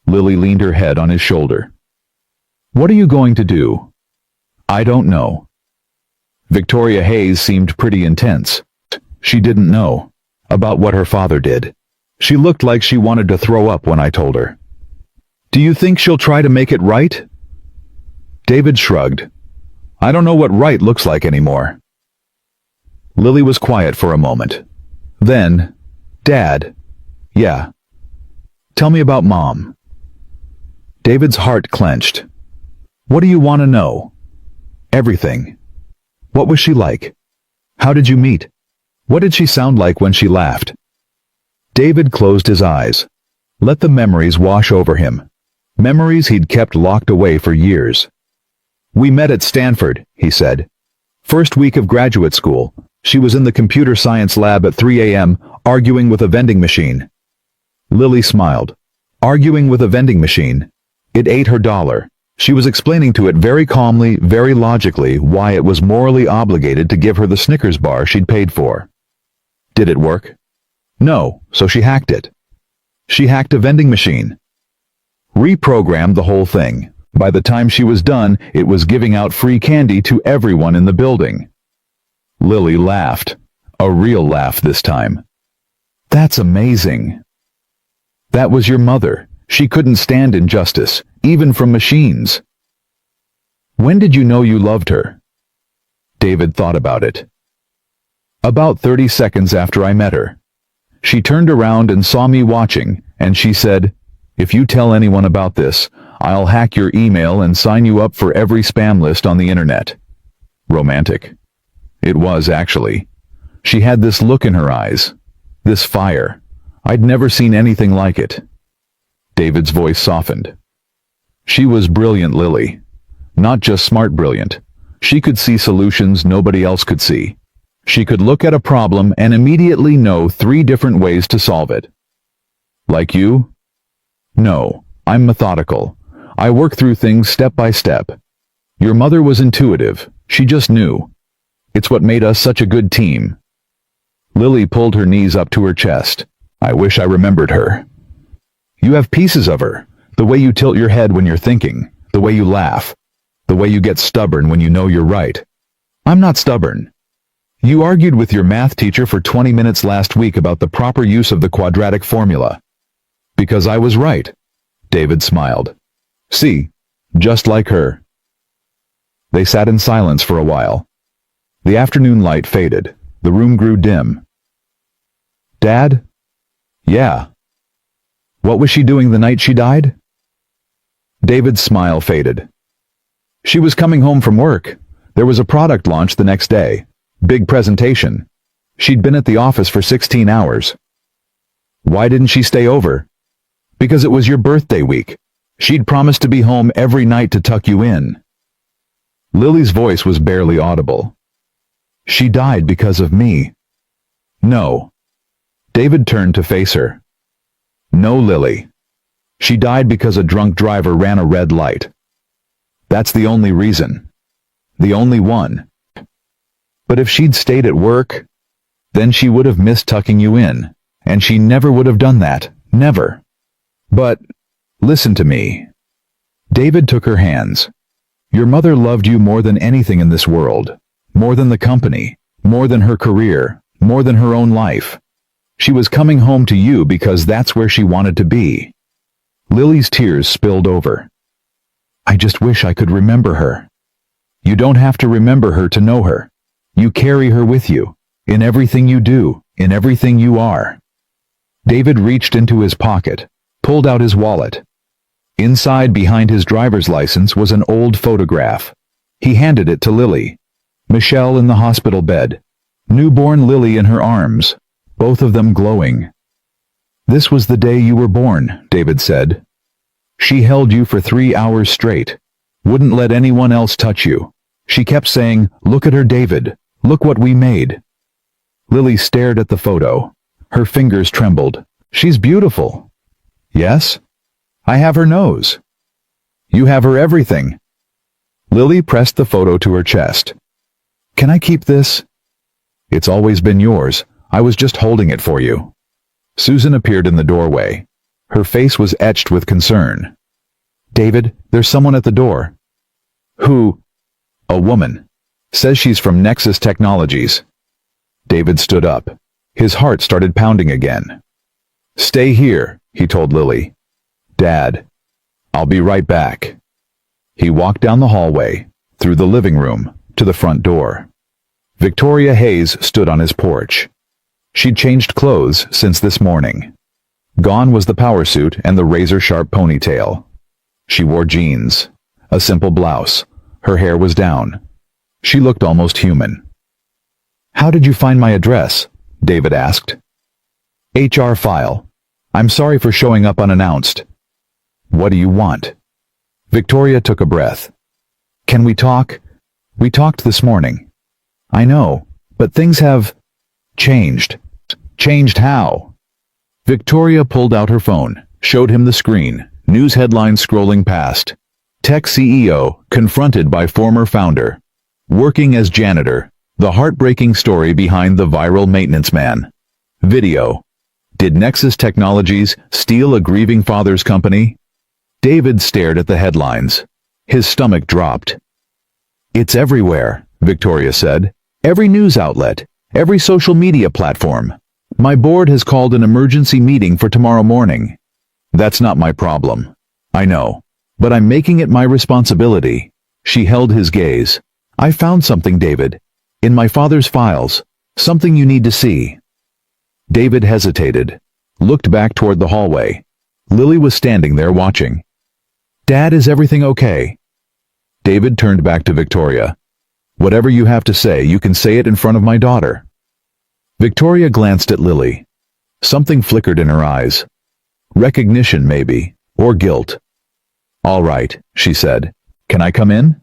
Lily leaned her head on his shoulder. What are you going to do? I don't know. Victoria Hayes seemed pretty intense. She didn't know about what her father did. She looked like she wanted to throw up when I told her. Do you think she'll try to make it right? David shrugged. I don't know what right looks like anymore. Lily was quiet for a moment. Then, Dad. Yeah. Tell me about Mom. David's heart clenched. What do you want to know? Everything. What was she like? How did you meet? What did she sound like when she laughed? David closed his eyes. Let the memories wash over him. Memories he'd kept locked away for years. We met at Stanford, he said. First week of graduate school. She was in the computer science lab at 3 a.m., arguing with a vending machine. Lily smiled. Arguing with a vending machine. It ate her dollar. She was explaining to it very calmly, very logically, why it was morally obligated to give her the Snickers bar she'd paid for. Did it work? No, so she hacked it. She hacked a vending machine. Reprogrammed the whole thing. By the time she was done, it was giving out free candy to everyone in the building. Lily laughed. A real laugh this time. That's amazing. That was your mother. She couldn't stand injustice, even from machines. When did you know you loved her? David thought about it. About 30 seconds after I met her. She turned around and saw me watching, and she said, if you tell anyone about this, I'll hack your email and sign you up for every spam list on the internet. Romantic. It was, actually. She had this look in her eyes. This fire. I'd never seen anything like it. David's voice softened. She was brilliant, Lily. Not just smart brilliant. She could see solutions nobody else could see. She could look at a problem and immediately know 3 different ways to solve it. Like you? No, I'm methodical. I work through things step by step. Your mother was intuitive. She just knew. It's what made us such a good team. Lily pulled her knees up to her chest. I wish I remembered her. You have pieces of her. The way you tilt your head when you're thinking. The way you laugh. The way you get stubborn when you know you're right. I'm not stubborn. You argued with your math teacher for 20 minutes last week about the proper use of the quadratic formula. Because I was right. David smiled. See, just like her. They sat in silence for a while. The afternoon light faded. The room grew dim. Dad? Yeah. What was she doing the night she died? David's smile faded. She was coming home from work. There was a product launch the next day. Big presentation. She'd been at the office for 16 hours. Why didn't she stay over? Because it was your birthday week. She'd promised to be home every night to tuck you in. Lily's voice was barely audible. She died because of me. No. David turned to face her. No, Lily. She died because a drunk driver ran a red light. That's the only reason. The only one. But if she'd stayed at work, then she would have missed tucking you in, and she never would have done that. Never. But, listen to me. David took her hands. Your mother loved you more than anything in this world. More than the company. More than her career. More than her own life. She was coming home to you because that's where she wanted to be. Lily's tears spilled over. I just wish I could remember her. You don't have to remember her to know her. You carry her with you. In everything you do. In everything you are. David reached into his pocket. Pulled out his wallet. Inside, behind his driver's license, was an old photograph. He handed it to Lily. Michelle in the hospital bed. Newborn Lily in her arms. Both of them glowing. This was the day you were born, David said. She held you for 3 hours straight. Wouldn't let anyone else touch you. She kept saying, look at her, David. Look what we made. Lily stared at the photo. Her fingers trembled. She's beautiful. Yes? I have her nose. You have her everything. Lily pressed the photo to her chest. Can I keep this? It's always been yours. I was just holding it for you. Susan appeared in the doorway. Her face was etched with concern. David, there's someone at the door. Who? A woman. Says she's from Nexus Technologies. David stood up. His heart started pounding again. Stay here, he told Lily. Dad. I'll be right back. He walked down the hallway, through the living room, to the front door. Victoria Hayes stood on his porch. She'd changed clothes since this morning. Gone was the power suit and the razor-sharp ponytail. She wore jeans, a simple blouse. Her hair was down. She looked almost human. How did you find my address? David asked. HR file. I'm sorry for showing up unannounced. What do you want? Victoria took a breath. Can we talk? We talked this morning. I know, but things have changed. Changed how? Victoria pulled out her phone, showed him the screen, news headlines scrolling past. Tech CEO confronted by former founder. Working as janitor, the heartbreaking story behind the viral maintenance man. Video. Did Nexus Technologies steal a grieving father's company? David stared at the headlines. His stomach dropped. It's everywhere, Victoria said. Every news outlet, every social media platform. My board has called an emergency meeting for tomorrow morning. That's not my problem. I know. But I'm making it my responsibility. She held his gaze. I found something, David. In my father's files. Something you need to see. David hesitated, looked back toward the hallway. Lily was standing there watching. Dad, is everything okay? David turned back to Victoria. Whatever you have to say, you can say it in front of my daughter. Victoria glanced at Lily. Something flickered in her eyes. Recognition, maybe, or guilt. All right, she said. Can I come in?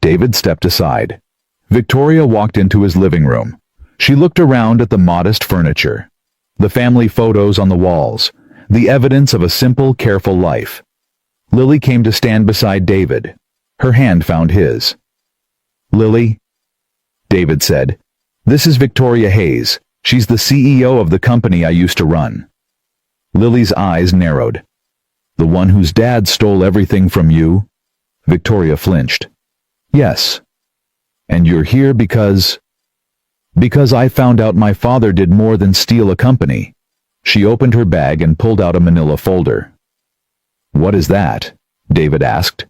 David stepped aside. Victoria walked into his living room. She looked around at the modest furniture, the family photos on the walls, the evidence of a simple, careful life. Lily came to stand beside David. Her hand found his. Lily, David said, this is Victoria Hayes. She's the CEO of the company I used to run. Lily's eyes narrowed. The one whose dad stole everything from you? Victoria flinched. Yes. And you're here because... Because I found out my father did more than steal a company. She opened her bag and pulled out a manila folder. What is that? David asked.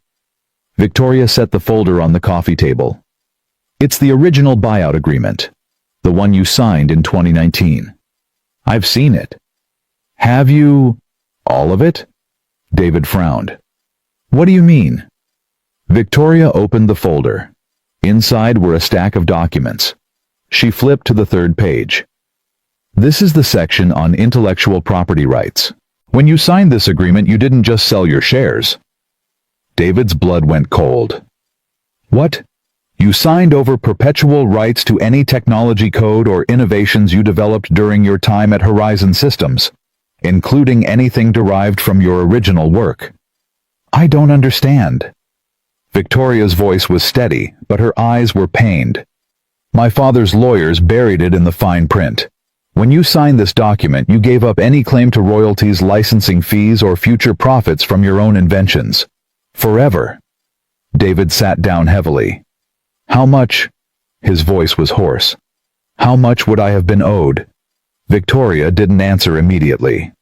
Victoria set the folder on the coffee table. It's the original buyout agreement. The one you signed in 2019. I've seen it. Have you... all of it? David frowned. What do you mean? Victoria opened the folder. Inside were a stack of documents. She flipped to the third page. This is the section on intellectual property rights. When you signed this agreement, you didn't just sell your shares. David's blood went cold. What? You signed over perpetual rights to any technology code or innovations you developed during your time at Horizon Systems, including anything derived from your original work. I don't understand. Victoria's voice was steady, but her eyes were pained. My father's lawyers buried it in the fine print. When you signed this document, you gave up any claim to royalties, licensing fees, or future profits from your own inventions. Forever. David sat down heavily. How much? His voice was hoarse. How much would I have been owed? Victoria didn't answer immediately.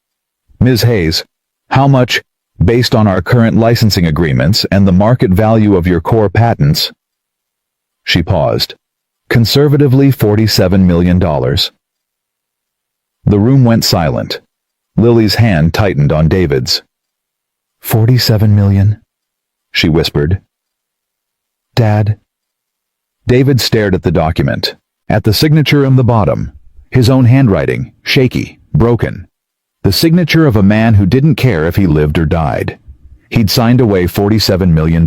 Ms. Hayes, how much, based on our current licensing agreements and the market value of your core patents? She paused. Conservatively $47 million. The room went silent. Lily's hand tightened on David's. 47 million? She whispered. Dad? David stared at the document, at the signature in the bottom, his own handwriting, shaky, broken. The signature of a man who didn't care if he lived or died. He'd signed away $47 million.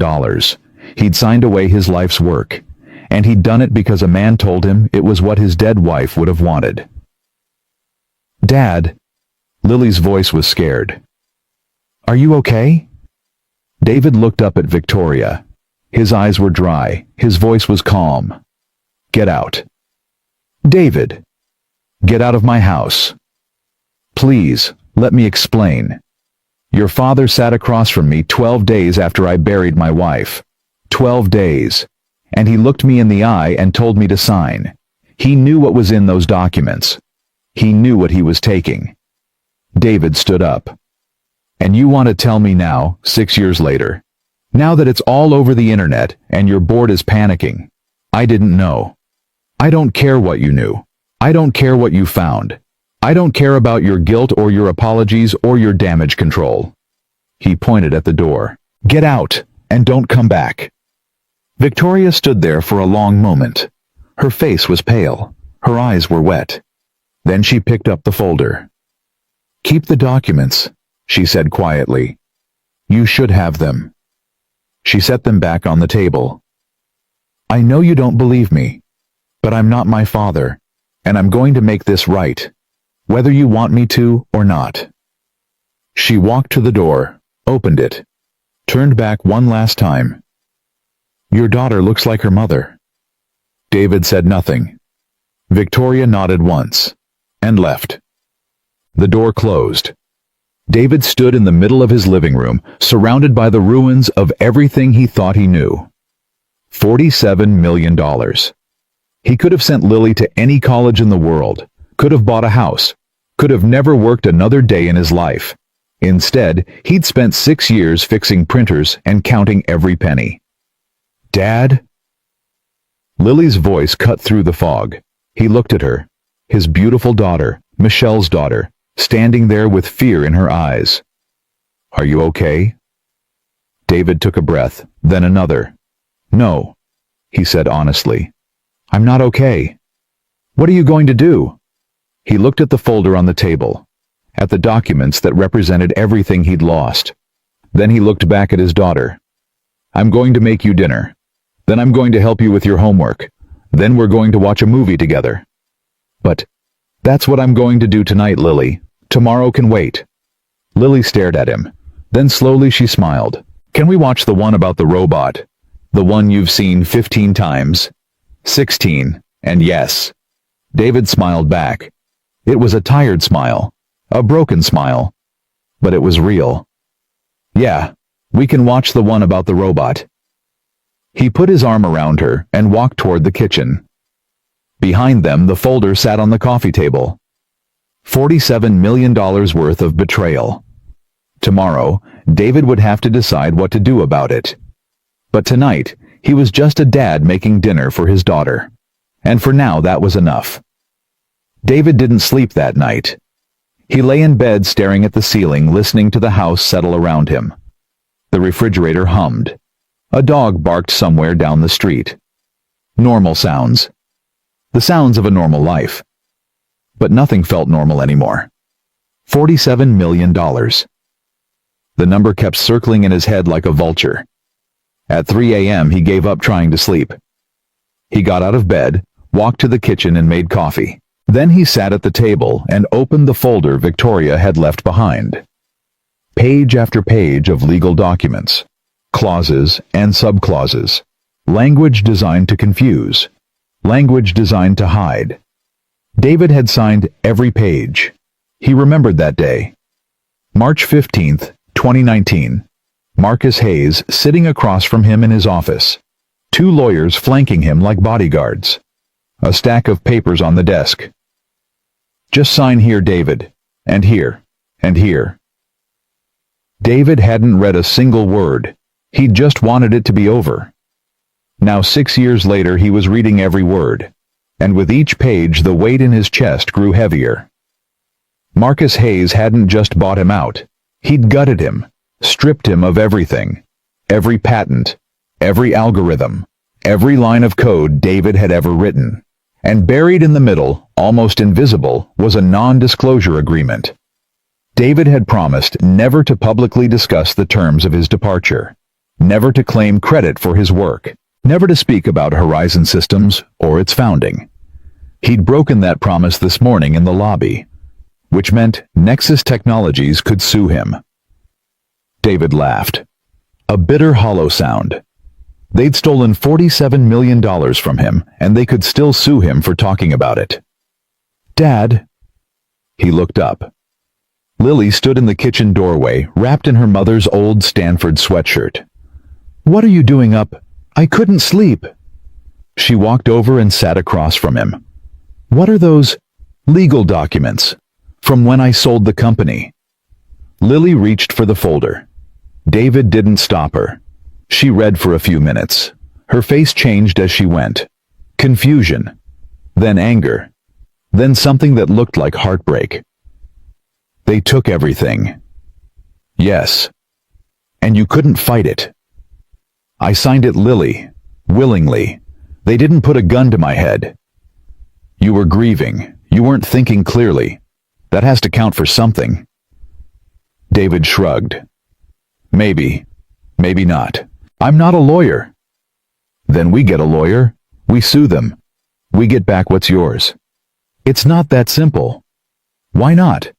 He'd signed away his life's work. And he'd done it because a man told him it was what his dead wife would have wanted. Dad, Lily's voice was scared. Are you okay? David looked up at Victoria. His eyes were dry, his voice was calm. Get out. David. Get out of my house. Please, let me explain. Your father sat across from me 12 days after I buried my wife. 12 days. And he looked me in the eye and told me to sign. He knew what was in those documents. He knew what he was taking. David stood up. And you want to tell me now, 6 years later, now that it's all over the internet and your board is panicking, I didn't know. I don't care what you knew. I don't care what you found. I don't care about your guilt or your apologies or your damage control. He pointed at the door. Get out, and don't come back. Victoria stood there for a long moment. Her face was pale. Her eyes were wet. Then she picked up the folder. Keep the documents, she said quietly. You should have them. She set them back on the table. I know you don't believe me, but I'm not my father, and I'm going to make this right, whether you want me to or not. She walked to the door, opened it, turned back one last time. Your daughter looks like her mother. David said nothing. Victoria nodded once, and left. The door closed. David stood in the middle of his living room, surrounded by the ruins of everything he thought he knew. $47 million. He could have sent Lily to any college in the world, could have bought a house, could have never worked another day in his life. Instead, he'd spent 6 years fixing printers and counting every penny. Dad? Lily's voice cut through the fog. He looked at her, his beautiful daughter, Michelle's daughter, standing there with fear in her eyes. Are you okay? David took a breath, then another. No, he said honestly. I'm not okay. What are you going to do? He looked at the folder on the table, at the documents that represented everything he'd lost. Then he looked back at his daughter. I'm going to make you dinner. Then I'm going to help you with your homework. Then we're going to watch a movie together. But that's what I'm going to do tonight, Lily. Tomorrow can wait. Lily stared at him. Then slowly she smiled. Can we watch the one about the robot? The one you've seen 15 times? 16, and yes. David smiled back. It was a tired smile, a broken smile, but it was real. Yeah, we can watch the one about the robot. He put his arm around her and walked toward the kitchen. Behind them, the folder sat on the coffee table. $47 million worth of betrayal. Tomorrow, David would have to decide what to do about it. But tonight, he was just a dad making dinner for his daughter. And for now, that was enough. David didn't sleep that night. He lay in bed staring at the ceiling, listening to the house settle around him. The refrigerator hummed. A dog barked somewhere down the street. Normal sounds. The sounds of a normal life. But nothing felt normal anymore. $47 million. The number kept circling in his head like a vulture. At 3 a.m. he gave up trying to sleep. He got out of bed, walked to the kitchen and made coffee. Then he sat at the table and opened the folder Victoria had left behind. Page after page of legal documents, clauses and subclauses, language designed to confuse, language designed to hide. David had signed every page. He remembered that day. March 15th, 2019. Marcus Hayes sitting across from him in his office. 2 lawyers flanking him like bodyguards. A stack of papers on the desk. Just sign here, David. And here. And here. David hadn't read a single word. He just wanted it to be over. Now 6 years later he was reading every word. And with each page the weight in his chest grew heavier. Marcus Hayes hadn't just bought him out. He'd gutted him. Stripped him of everything. Every patent. Every algorithm. Every line of code David had ever written. And buried in the middle, almost invisible, was a non-disclosure agreement. David had promised never to publicly discuss the terms of his departure. Never to claim credit for his work. Never to speak about Horizon Systems or its founding. He'd broken that promise this morning in the lobby, which meant Nexus Technologies could sue him. David laughed. A bitter, hollow sound. They'd stolen $47 million from him, and they could still sue him for talking about it. Dad. He looked up. Lily stood in the kitchen doorway, wrapped in her mother's old Stanford sweatshirt. What are you doing up? I couldn't sleep. She walked over and sat across from him. What are those legal documents? From when I sold the company. Lily reached for the folder. David didn't stop her. She read for a few minutes. Her face changed as she went. Confusion. Then anger. Then something that looked like heartbreak. They took everything. Yes. And you couldn't fight it. I signed it, Lily. Willingly. They didn't put a gun to my head. You were grieving. You weren't thinking clearly. That has to count for something. David shrugged. Maybe. Maybe not. I'm not a lawyer. Then we get a lawyer. We sue them. We get back what's yours. It's not that simple. Why not?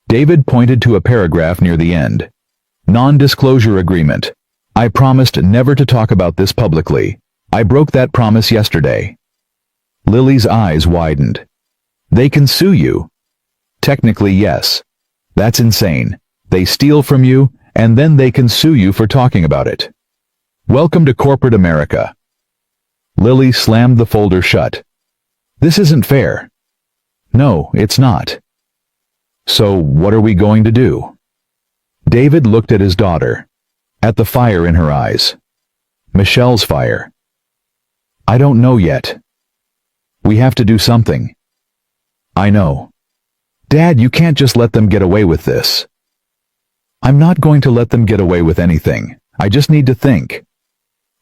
David pointed to a paragraph near the end. Non-disclosure agreement. I promised never to talk about this publicly. I broke that promise yesterday. Lily's eyes widened. They can sue you. Technically, yes. That's insane. They steal from you, and then they can sue you for talking about it. Welcome to corporate America. Lily slammed the folder shut. This isn't fair. No, it's not. So what are we going to do? David looked at his daughter, at the fire in her eyes. Michelle's fire. I don't know yet. We have to do something. I know. Dad, you can't just let them get away with this. I'm not going to let them get away with anything. I just need to think.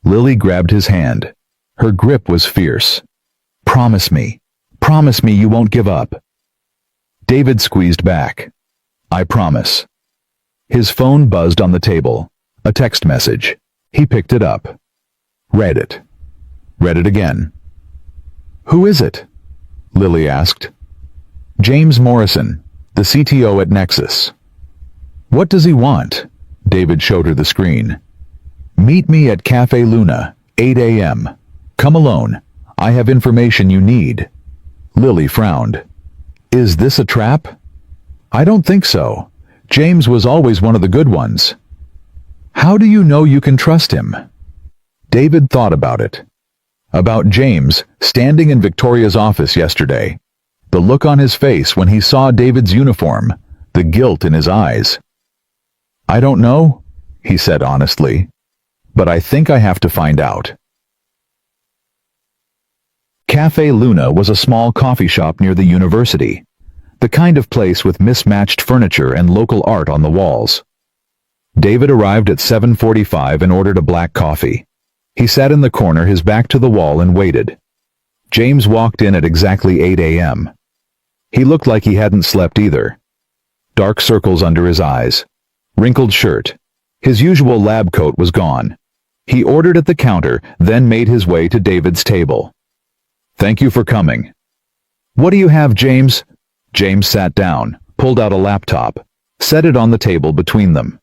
Lily grabbed his hand. Her grip was fierce. Promise me. Promise me you won't give up. David squeezed back. I promise. His phone buzzed on the table. A text message. He picked it up. Read it. Read it again. Who is it? Lily asked. James Morrison, the CTO at Nexus. What does he want? David showed her the screen. Meet me at Cafe Luna, 8 a.m. Come alone. I have information you need. Lily frowned. Is this a trap? I don't think so. James was always one of the good ones. How do you know you can trust him? David thought about it. About James standing in Victoria's office yesterday. The look on his face when he saw David's uniform, the guilt in his eyes. I don't know, he said honestly, but I think I have to find out. Cafe Luna was a small coffee shop near the university, the kind of place with mismatched furniture and local art on the walls. David arrived at 7:45 and ordered a black coffee. He sat in the corner, his back to the wall, and waited. James walked in at exactly 8 a.m. He looked like he hadn't slept either. Dark circles under his eyes. Wrinkled shirt. His usual lab coat was gone. He ordered at the counter, then made his way to David's table. Thank you for coming. What do you have, James? James sat down, pulled out a laptop, set it on the table between them.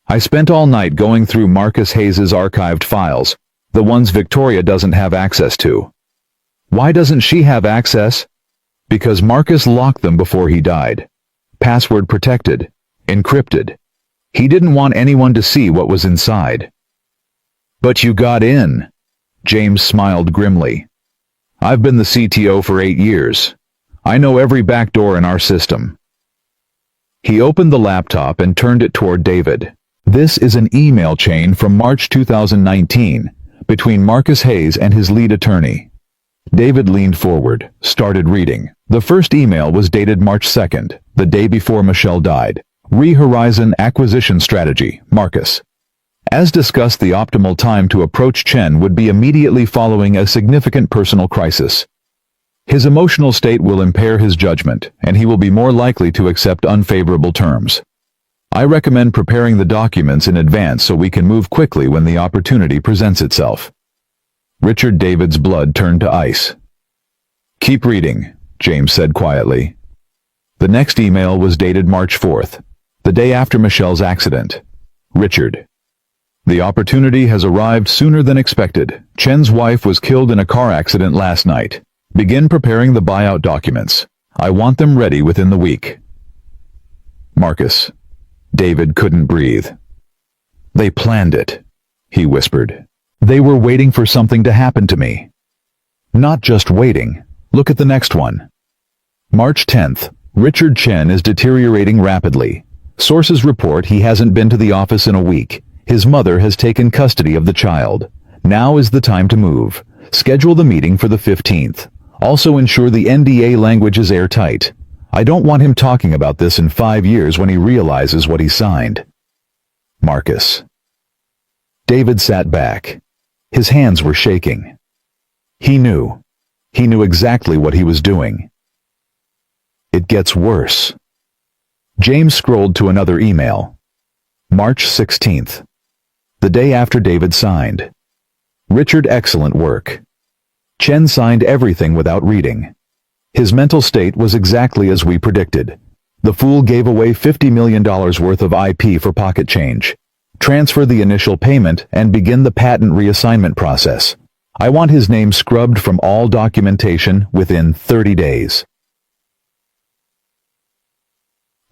I spent all night going through Marcus Hayes's archived files, the ones Victoria doesn't have access to. Why doesn't she have access? Because Marcus locked them before he died. Password protected. Encrypted. He didn't want anyone to see what was inside. But you got in. James smiled grimly. I've been the CTO for 8 years. I know every backdoor in our system. He opened the laptop and turned it toward David. This is an email chain from March 2019, between Marcus Hayes and his lead attorney. David leaned forward, started reading. The first email was dated March 2nd, the day before Michelle died. Re-Horizon Acquisition Strategy, Marcus. As discussed, the optimal time to approach Chen would be immediately following a significant personal crisis. His emotional state will impair his judgment, and he will be more likely to accept unfavorable terms. I recommend preparing the documents in advance so we can move quickly when the opportunity presents itself. Richard David's blood turned to ice. Keep reading, James said quietly. The next email was dated March 4th, the day after Michelle's accident. Richard. The opportunity has arrived sooner than expected. Chen's wife was killed in a car accident last night. Begin preparing the buyout documents. I want them ready within the week. Marcus. David couldn't breathe. They planned it, he whispered. They were waiting for something to happen to me. Not just waiting. Look at the next one. March 10th. Richard Chen is deteriorating rapidly. Sources report he hasn't been to the office in a week. His mother has taken custody of the child. Now is the time to move. Schedule the meeting for the 15th. Also ensure the NDA language is airtight. I don't want him talking about this in 5 years when he realizes what he signed. Marcus. David sat back. His hands were shaking. He knew. He knew exactly what he was doing. It gets worse. James scrolled to another email. March 16th. The day after David signed. Richard, excellent work. Chen signed everything without reading. His mental state was exactly as we predicted. The fool gave away $50 million worth of IP for pocket change. Transfer the initial payment and begin the patent reassignment process. I want his name scrubbed from all documentation within 30 days.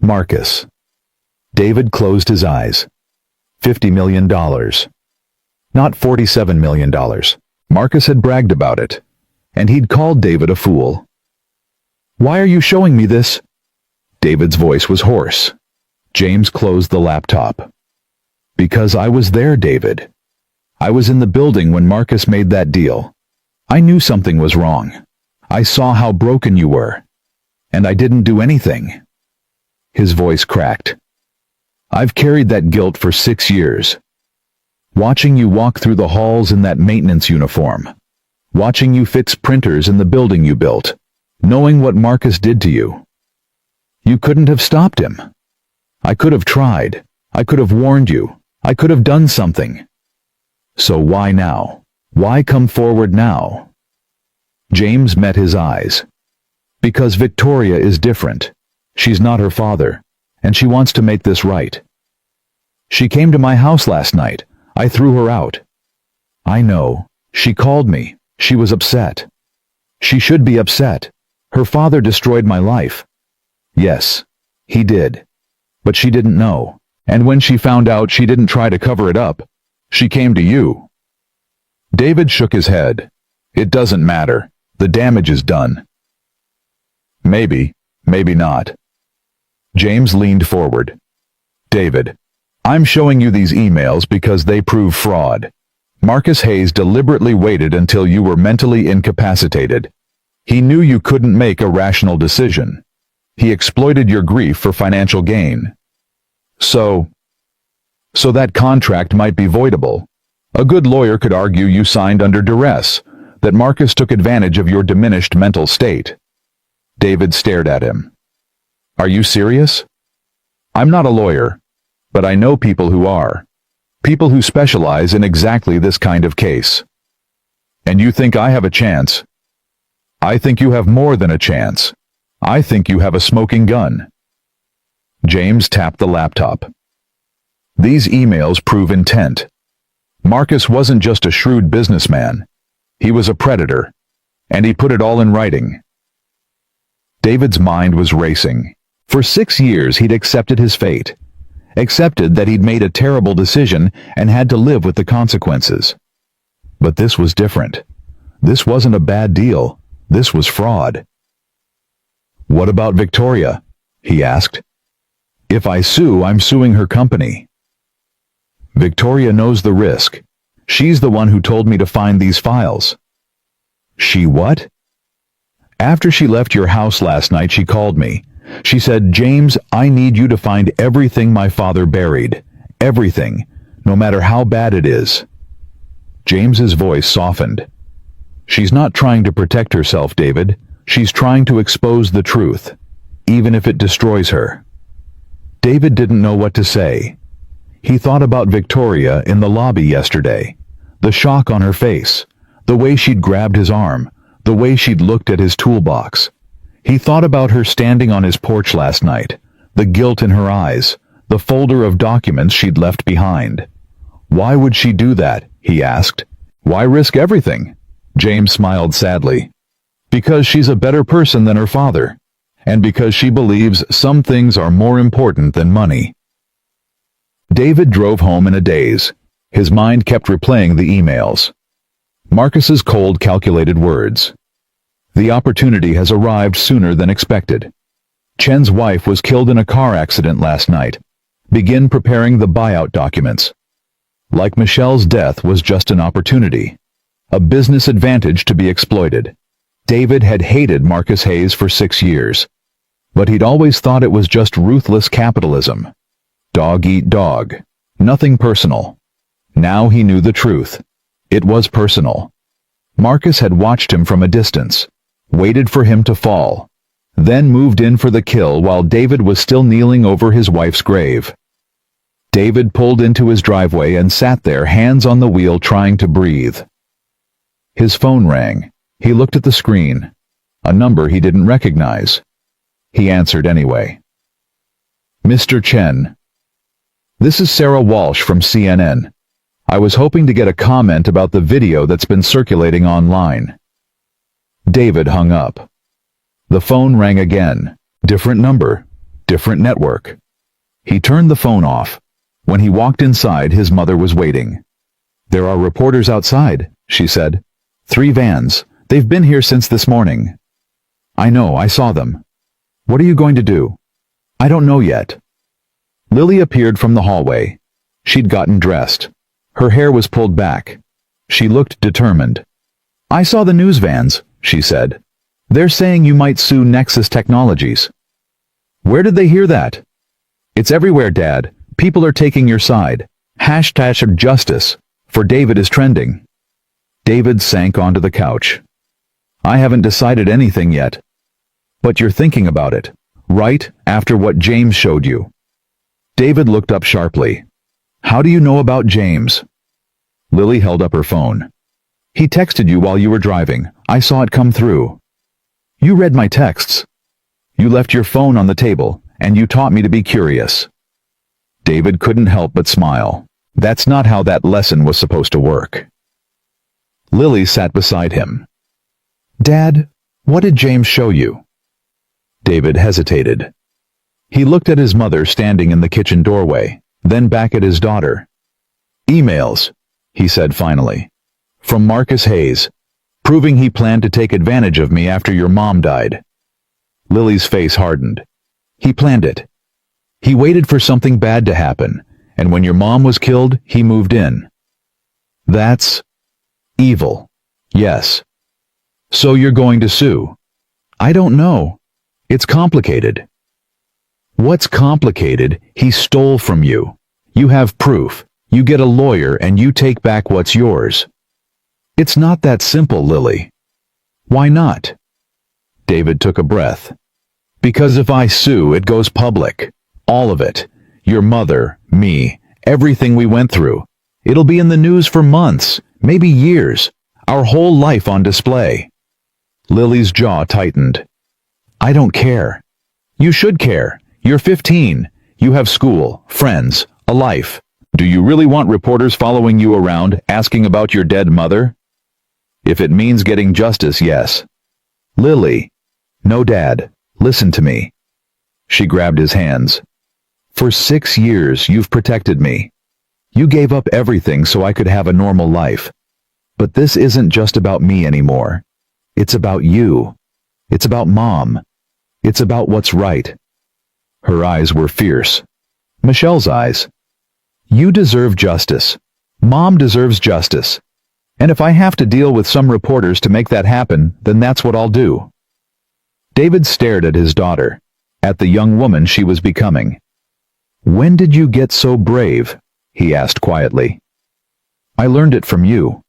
Marcus. David closed his eyes. $50 million. Not $47 million. Marcus had bragged about it, and he'd called David a fool. Why are you showing me this? David's voice was hoarse. James closed the laptop. Because I was there, David. I was in the building when Marcus made that deal. I knew something was wrong. I saw how broken you were. And I didn't do anything. His voice cracked. I've carried that guilt for 6 years. Watching you walk through the halls in that maintenance uniform. Watching you fix printers in the building you built. Knowing what Marcus did to you. You couldn't have stopped him. I could have tried. I could have warned you. I could have done something. So why now? Why come forward now? James met his eyes. Because Victoria is different. She's not her father, and she wants to make this right. She came to my house last night. I threw her out. I know. She called me. She was upset. She should be upset. Her father destroyed my life. Yes, he did. But she didn't know. And when she found out, she didn't try to cover it up. She came to you. David shook his head. It doesn't matter. The damage is done. Maybe, maybe not. James leaned forward. David, I'm showing you these emails because they prove fraud. Marcus Hayes deliberately waited until you were mentally incapacitated. He knew you couldn't make a rational decision. He exploited your grief for financial gain. So that contract might be voidable. A good lawyer could argue you signed under duress, that Marcus took advantage of your diminished mental state. David stared at him. Are you serious? I'm not a lawyer, but I know people who are. People who specialize in exactly this kind of case. And you think I have a chance? I think you have more than a chance. I think you have a smoking gun. James tapped the laptop. These emails prove intent. Marcus wasn't just a shrewd businessman. He was a predator, and he put it all in writing. David's mind was racing. For 6 years he'd accepted his fate. Accepted that he'd made a terrible decision and had to live with the consequences. But this was different. This wasn't a bad deal. This was fraud. What about Victoria? He asked. If I sue, I'm suing her company. Victoria knows the risk. She's the one who told me to find these files. She what? After she left your house last night, she called me. She said, James, I need you to find everything my father buried. Everything, no matter how bad it is. James's voice softened. She's not trying to protect herself, David. She's trying to expose the truth, even if it destroys her. David didn't know what to say. He thought about Victoria in the lobby yesterday. The shock on her face, the way she'd grabbed his arm, the way she'd looked at his toolbox. He thought about her standing on his porch last night, the guilt in her eyes, the folder of documents she'd left behind. Why would she do that? He asked. Why risk everything? James smiled sadly. Because she's a better person than her father. and because she believes some things are more important than money. David drove home in a daze. His mind kept replaying the emails. Marcus's cold, calculated words. The opportunity has arrived sooner than expected. Chen's wife was killed in a car accident last night. Begin preparing the buyout documents. Like Michelle's death was just an opportunity. A business advantage to be exploited. David had hated Marcus Hayes for 6 years. But he'd always thought it was just ruthless capitalism. Dog eat dog. Nothing personal. Now he knew the truth. It was personal. Marcus had watched him from a distance, waited for him to fall, then moved in for the kill while David was still kneeling over his wife's grave. David pulled into his driveway and sat there, hands on the wheel, trying to breathe. His phone rang. He looked at the screen. A number he didn't recognize. He answered anyway. Mr. Chen. This is Sarah Walsh from CNN. I was hoping to get a comment about the video that's been circulating online. David hung up. The phone rang again. Different number, different network. He turned the phone off. When he walked inside, his mother was waiting. There are reporters outside, she said. 3 vans. They've been here since this morning. I know, I saw them. What are you going to do? I don't know yet. Lily appeared from the hallway. She'd gotten dressed. Her hair was pulled back. She looked determined. I saw the news vans, she said. They're saying you might sue Nexus Technologies. Where did they hear that? It's everywhere, Dad. People are taking your side. Hashtag justice for David is trending. David sank onto the couch. I haven't decided anything yet. But you're thinking about it, right after what James showed you. David looked up sharply. How do you know about James? Lily held up her phone. He texted you while you were driving. I saw it come through. You read my texts. You left your phone on the table, and you taught me to be curious. David couldn't help but smile. That's not how that lesson was supposed to work. Lily sat beside him. Dad, what did James show you? David hesitated. He looked at his mother standing in the kitchen doorway, then back at his daughter. Emails, he said finally. From Marcus Hayes, proving he planned to take advantage of me after your mom died. Lily's face hardened. He planned it. He waited for something bad to happen, and when your mom was killed, he moved in. That's evil. Yes. So you're going to sue? I don't know. It's complicated. What's complicated? He stole from you. You have proof. You get a lawyer and you take back what's yours. It's not that simple, Lily. Why not? David took a breath. Because if I sue, it goes public. All of it. Your mother, me, everything we went through. It'll be in the news for months, maybe years. Our whole life on display. Lily's jaw tightened. I don't care. You should care. You're 15. You have school, friends, a life. Do you really want reporters following you around, asking about your dead mother? If it means getting justice, yes. Lily. No, Dad. Listen to me. She grabbed his hands. For 6 years, you've protected me. You gave up everything so I could have a normal life. But this isn't just about me anymore. It's about you. It's about Mom. It's about what's right. Her eyes were fierce. Michelle's eyes. You deserve justice. Mom deserves justice. And if I have to deal with some reporters to make that happen, then that's what I'll do. David stared at his daughter, at the young woman she was becoming. When did you get so brave? He asked quietly. I learned it from you.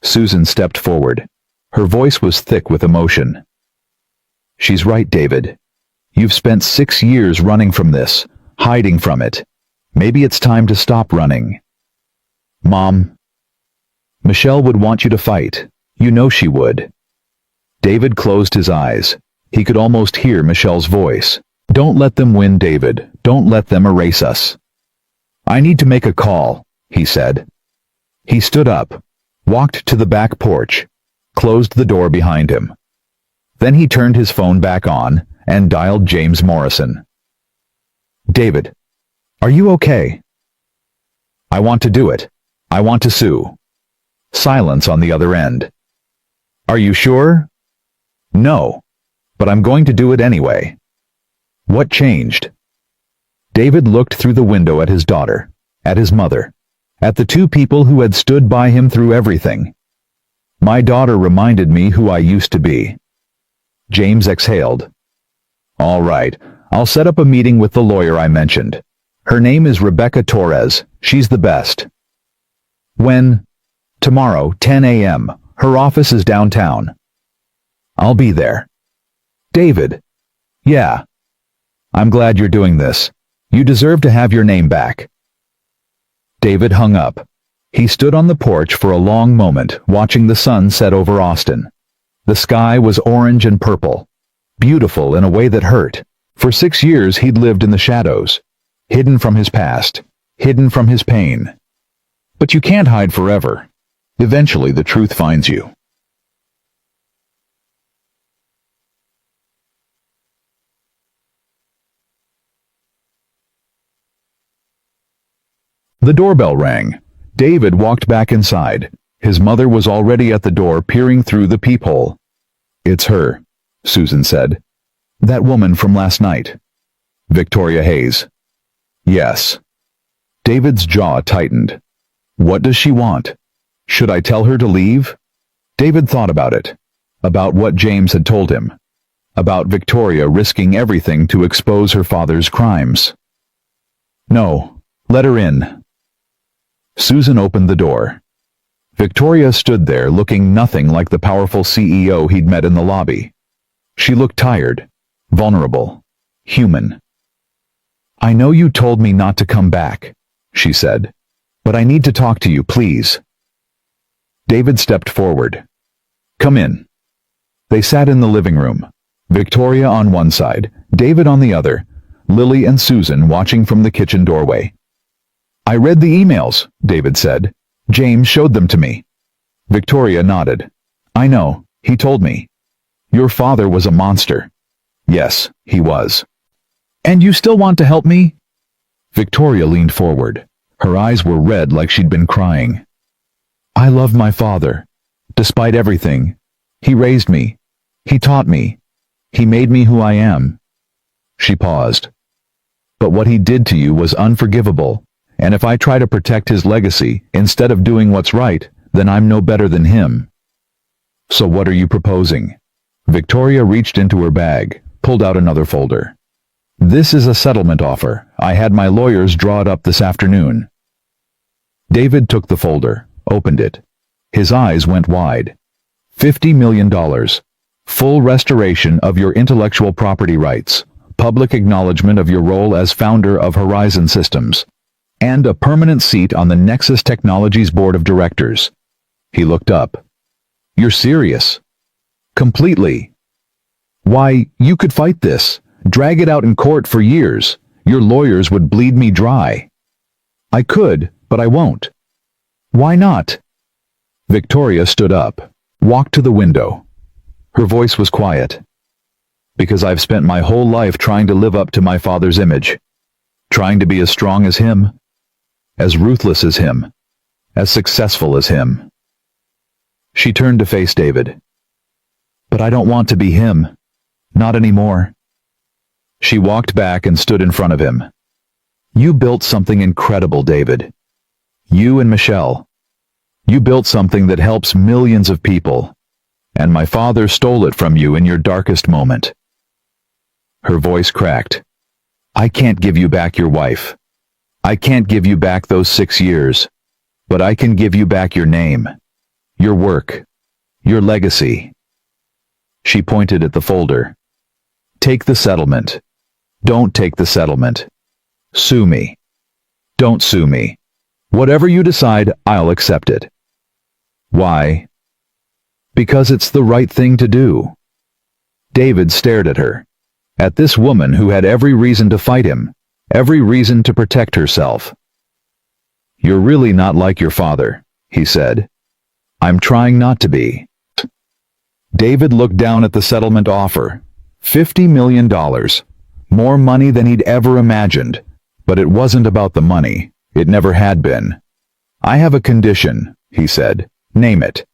Susan stepped forward. Her voice was thick with emotion. She's right, David. You've spent 6 years running from this, hiding from it. Maybe it's time to stop running. Mom. Michelle would want you to fight. You know she would. David closed his eyes. He could almost hear Michelle's voice. Don't let them win, David. Don't let them erase us. I need to make a call, he said. He stood up, walked to the back porch, closed the door behind him. Then he turned his phone back on and dialed James Morrison. "David, are you okay?" "I want to do it. I want to sue." Silence on the other end. "Are you sure?" "No, but I'm going to do it anyway." "What changed?" David looked through the window at his daughter, at his mother, at the two people who had stood by him through everything. "My daughter reminded me who I used to be." James exhaled. "All right, I'll set up a meeting with the lawyer I mentioned. Her name is Rebecca Torres. She's the best." "When?" "Tomorrow, 10 a.m. Her office is downtown." "I'll be there." "David." "Yeah." "I'm glad you're doing this. You deserve to have your name back." David hung up. He stood on the porch for a long moment, watching the sun set over Austin. The sky was orange and purple, beautiful in a way that hurt. For 6 years he'd lived in the shadows, hidden from his past, hidden from his pain. But you can't hide forever. Eventually the truth finds you. The doorbell rang. David walked back inside. His mother was already at the door, peering through the peephole. "It's her," Susan said. "That woman from last night." "Victoria Hayes." "Yes." David's jaw tightened. What does she want? Should I tell her to leave? David thought about it. About what James had told him. About Victoria risking everything to expose her father's crimes. No, let her in. Susan opened the door. Victoria stood there looking nothing like the powerful CEO he'd met in the lobby. She looked tired, vulnerable, human. "I know you told me not to come back," she said, "but I need to talk to you, please." David stepped forward. "Come in." They sat in the living room, Victoria on one side, David on the other, Lily and Susan watching from the kitchen doorway. "I read the emails," David said. "James showed them to me." Victoria nodded. "I know, he told me. Your father was a monster." "Yes, he was." "And you still want to help me?" Victoria leaned forward. Her eyes were red like she'd been crying. "I love my father. Despite everything. He raised me. He taught me. He made me who I am." She paused. "But what he did to you was unforgivable. And if I try to protect his legacy instead of doing what's right, then I'm no better than him." "So what are you proposing?" Victoria reached into her bag, pulled out another folder. "This is a settlement offer. I had my lawyers draw it up this afternoon." David took the folder, opened it. His eyes went wide. $50 million. Full restoration of your intellectual property rights. Public acknowledgement of your role as founder of Horizon Systems. And a permanent seat on the Nexus Technologies Board of Directors. He looked up. "You're serious?" "Completely." "Why, you could fight this. Drag it out in court for years. Your lawyers would bleed me dry." "I could, but I won't." "Why not?" Victoria stood up, walked to the window. Her voice was quiet. "Because I've spent my whole life trying to live up to my father's image. Trying to be as strong as him. As ruthless as him. As successful as him." She turned to face David. "But I don't want to be him. Not anymore." She walked back and stood in front of him. "You built something incredible, David. You and Michelle. You built something that helps millions of people. And my father stole it from you in your darkest moment." Her voice cracked. "I can't give you back your wife. I can't give you back those 6 years. But I can give you back your name. Your work. Your legacy." She pointed at the folder. "Take the settlement. Don't take the settlement. Sue me. Don't sue me. Whatever you decide, I'll accept it." "Why?" "Because it's the right thing to do." David stared at her. At this woman who had every reason to fight him, every reason to protect herself. "You're really not like your father," he said. "I'm trying not to be." David looked down at the settlement offer. $50 million. More money than he'd ever imagined. But it wasn't about the money. It never had been. I have a condition, he said. Name it.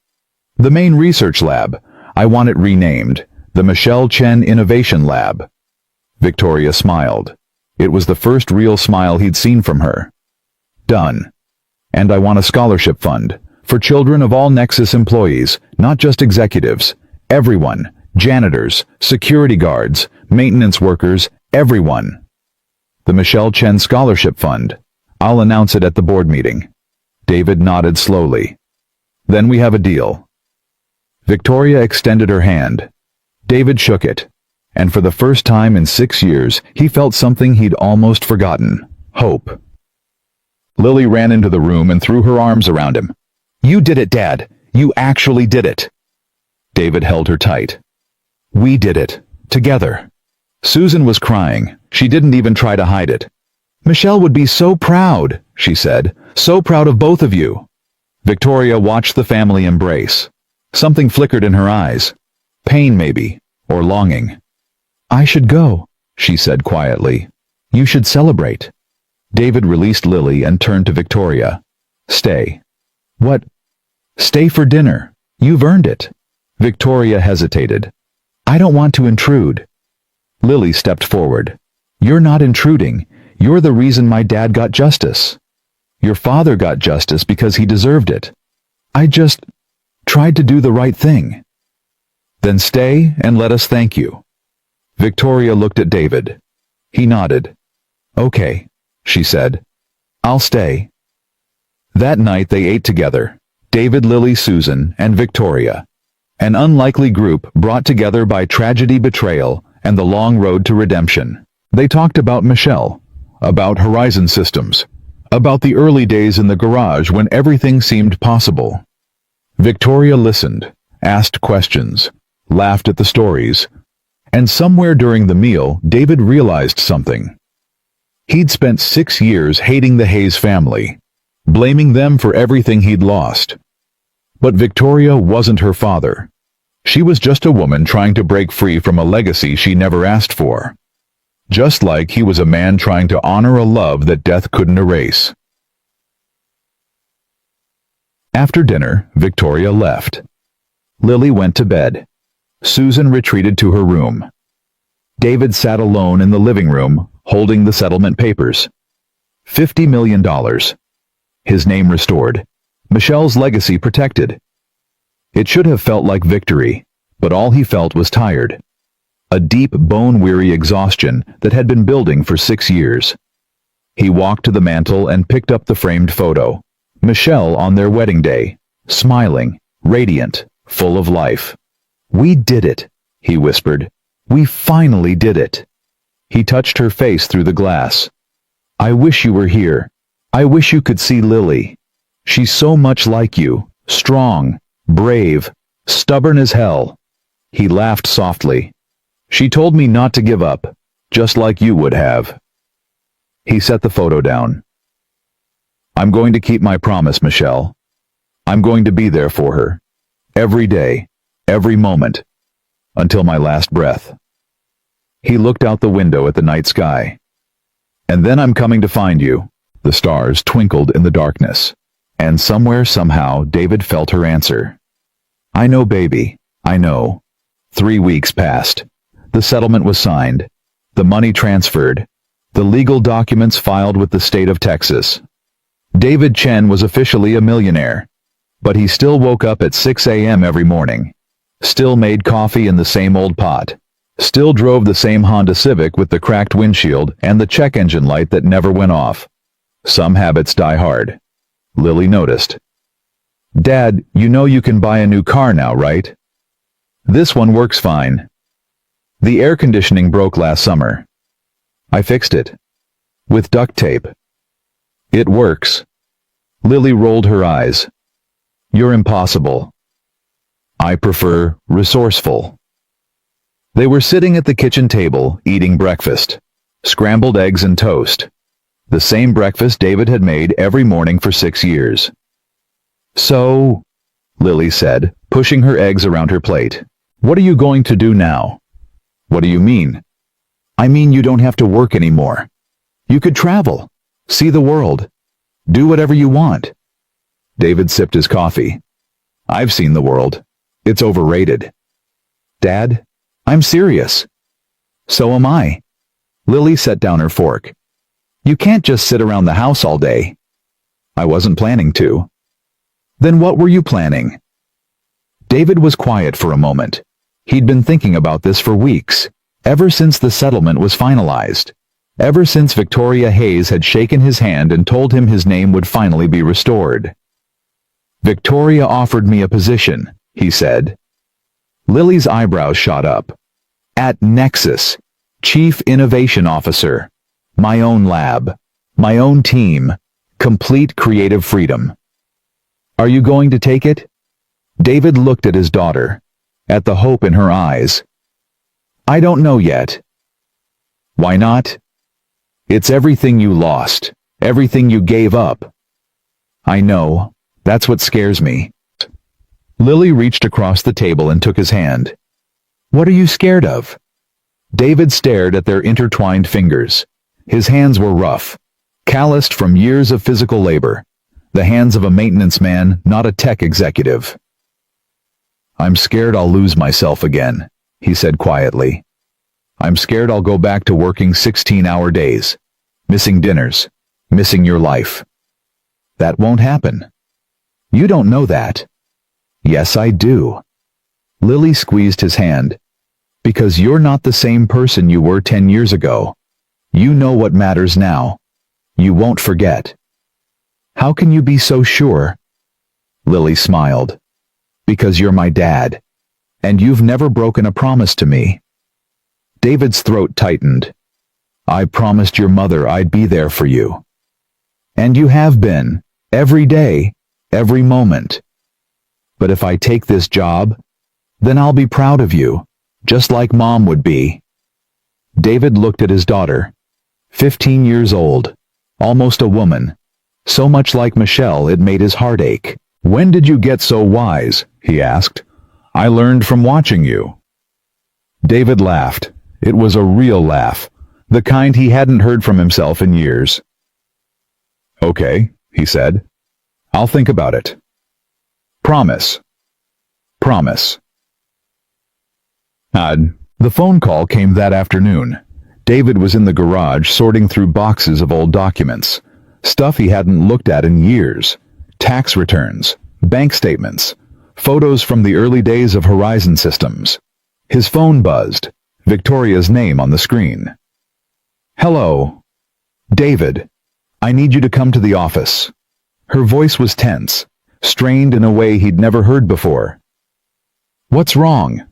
The main research lab. I want it renamed. The Michelle Chen Innovation Lab. Victoria smiled. It was the first real smile he'd seen from her. Done. And I want a scholarship fund. For children of all Nexus employees, not just executives. Everyone. Janitors, security guards, maintenance workers, everyone. The Michelle Chen Scholarship Fund. I'll announce it at the board meeting. David nodded slowly. Then we have a deal. Victoria extended her hand. David shook it. And for the first time in 6 years, he felt something he'd almost forgotten. Hope. Lily ran into the room and threw her arms around him. You did it, Dad. You actually did it. David held her tight. We did it. Together. Susan was crying. She didn't even try to hide it. Michelle would be so proud, she said. So proud of both of you. Victoria watched the family embrace. Something flickered in her eyes. Pain, maybe. Or longing. I should go, she said quietly. You should celebrate. David released Lily and turned to Victoria. Stay. What? Stay for dinner. You've earned it. Victoria hesitated. I don't want to intrude. Lily stepped forward. You're not intruding. You're the reason my dad got justice. Your father got justice because he deserved it. I just tried to do the right thing. Then stay and let us thank you. Victoria looked at David. He nodded. Okay, she said. I'll stay. That night they ate together. David, Lily, Susan, and Victoria. An unlikely group brought together by tragedy, betrayal, and the long road to redemption. They talked about Michelle, about Horizon Systems, about the early days in the garage when everything seemed possible. Victoria listened, asked questions, laughed at the stories, and somewhere during the meal, David realized something. He'd spent 6 years hating the Hayes family, blaming them for everything he'd lost. But Victoria wasn't her father. She was just a woman trying to break free from a legacy she never asked for. Just like he was a man trying to honor a love that death couldn't erase. After dinner, Victoria left. Lily went to bed. Susan retreated to her room. David sat alone in the living room, holding the settlement papers. $50 million. His name restored. Michelle's legacy protected. It should have felt like victory, but all he felt was tired. A deep, bone-weary exhaustion that had been building for 6 years. He walked to the mantel and picked up the framed photo. Michelle on their wedding day, smiling, radiant, full of life. We did it, he whispered. We finally did it. He touched her face through the glass. I wish you were here. I wish you could see Lily. She's so much like you, strong, brave, stubborn as hell. He laughed softly. She told me not to give up, just like you would have. He set the photo down. I'm going to keep my promise, Michelle. I'm going to be there for her. Every day, every moment, until my last breath. He looked out the window at the night sky. And then I'm coming to find you. The stars twinkled in the darkness. And somewhere, somehow, David felt her answer. I know, baby. I know. 3 weeks passed. The settlement was signed. The money transferred. The legal documents filed with the state of Texas. David Chen was officially a millionaire. But he still woke up at 6 a.m. every morning. Still made coffee in the same old pot. Still drove the same Honda Civic with the cracked windshield and the check engine light that never went off. Some habits die hard. Lily noticed. Dad, you know you can buy a new car now, right? This one works fine. The air conditioning broke last summer. I fixed it. With duct tape. It works. Lily rolled her eyes. You're impossible. I prefer resourceful. They were sitting at the kitchen table, eating breakfast. Scrambled eggs and toast. The same breakfast David had made every morning for 6 years. So, Lily said, pushing her eggs around her plate, What are you going to do now? What do you mean? I mean you don't have to work anymore. You could travel, see the world, do whatever you want. David sipped his coffee. I've seen the world. It's overrated. Dad, I'm serious. So am I. Lily set down her fork. You can't just sit around the house all day. I wasn't planning to. Then what were you planning? David was quiet for a moment. He'd been thinking about this for weeks, ever since the settlement was finalized, ever since Victoria Hayes had shaken his hand and told him his name would finally be restored. Victoria offered me a position, he said. Lily's eyebrows shot up. At Nexus, Chief Innovation Officer. My own lab. My own team. Complete creative freedom. Are you going to take it? David looked at his daughter, at the hope in her eyes. I don't know yet. Why not? It's everything you lost, everything you gave up. I know, that's what scares me. Lily reached across the table and took his hand. What are you scared of? David stared at their intertwined fingers. His hands were rough, calloused from years of physical labor, the hands of a maintenance man, not a tech executive. I'm scared I'll lose myself again, he said quietly. I'm scared I'll go back to working 16-hour days, missing dinners, missing your life. That won't happen. You don't know that. Yes, I do. Lily squeezed his hand. Because you're not the same person you were 10 years ago. You know what matters now. You won't forget. How can you be so sure? Lily smiled. Because you're my dad. And you've never broken a promise to me. David's throat tightened. I promised your mother I'd be there for you. And you have been, every day, every moment. But if I take this job, then I'll be proud of you, just like Mom would be. David looked at his daughter, 15 years old, almost a woman, so much like Michelle it made his heart ache. When did you get so wise? He asked. I learned from watching you. David laughed. It was a real laugh, the kind he hadn't heard from himself in years. Okay, he said. I'll think about it. Promise. Promise. The phone call came that afternoon. David was in the garage sorting through boxes of old documents, stuff he hadn't looked at in years, tax returns, bank statements, photos from the early days of Horizon Systems. His phone buzzed, Victoria's name on the screen. Hello. David. I need you to come to the office. Her voice was tense, strained in a way he'd never heard before. What's wrong?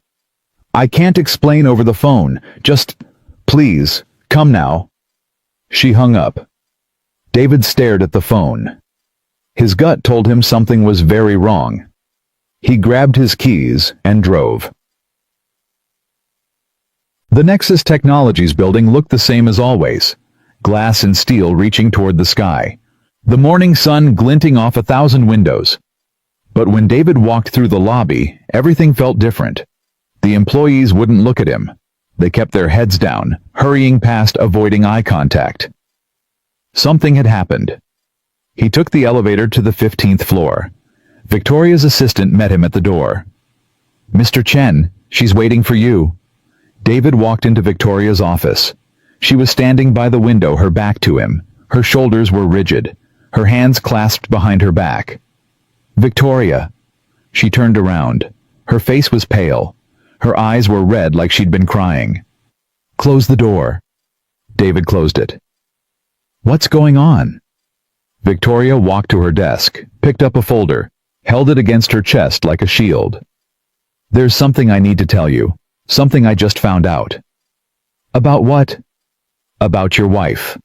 I can't explain over the phone. Just, please, come now. She hung up. David stared at the phone. His gut told him something was very wrong. He grabbed his keys and drove. The Nexus Technologies building looked the same as always, glass and steel reaching toward the sky, the morning sun glinting off 1,000 windows. But when David walked through the lobby, everything felt different. The employees wouldn't look at him. They kept their heads down, hurrying past, avoiding eye contact. Something had happened. He took the elevator to the 15th floor. Victoria's assistant met him at the door. Mr. Chen, she's waiting for you. David walked into Victoria's office. She was standing by the window, her back to him. Her shoulders were rigid, her hands clasped behind her back. Victoria. She turned around. Her face was pale. Her eyes were red like she'd been crying. Close the door. David closed it. What's going on? Victoria walked to her desk, picked up a folder, held it against her chest like a shield. There's something I need to tell you. Something I just found out. About what? About your wife.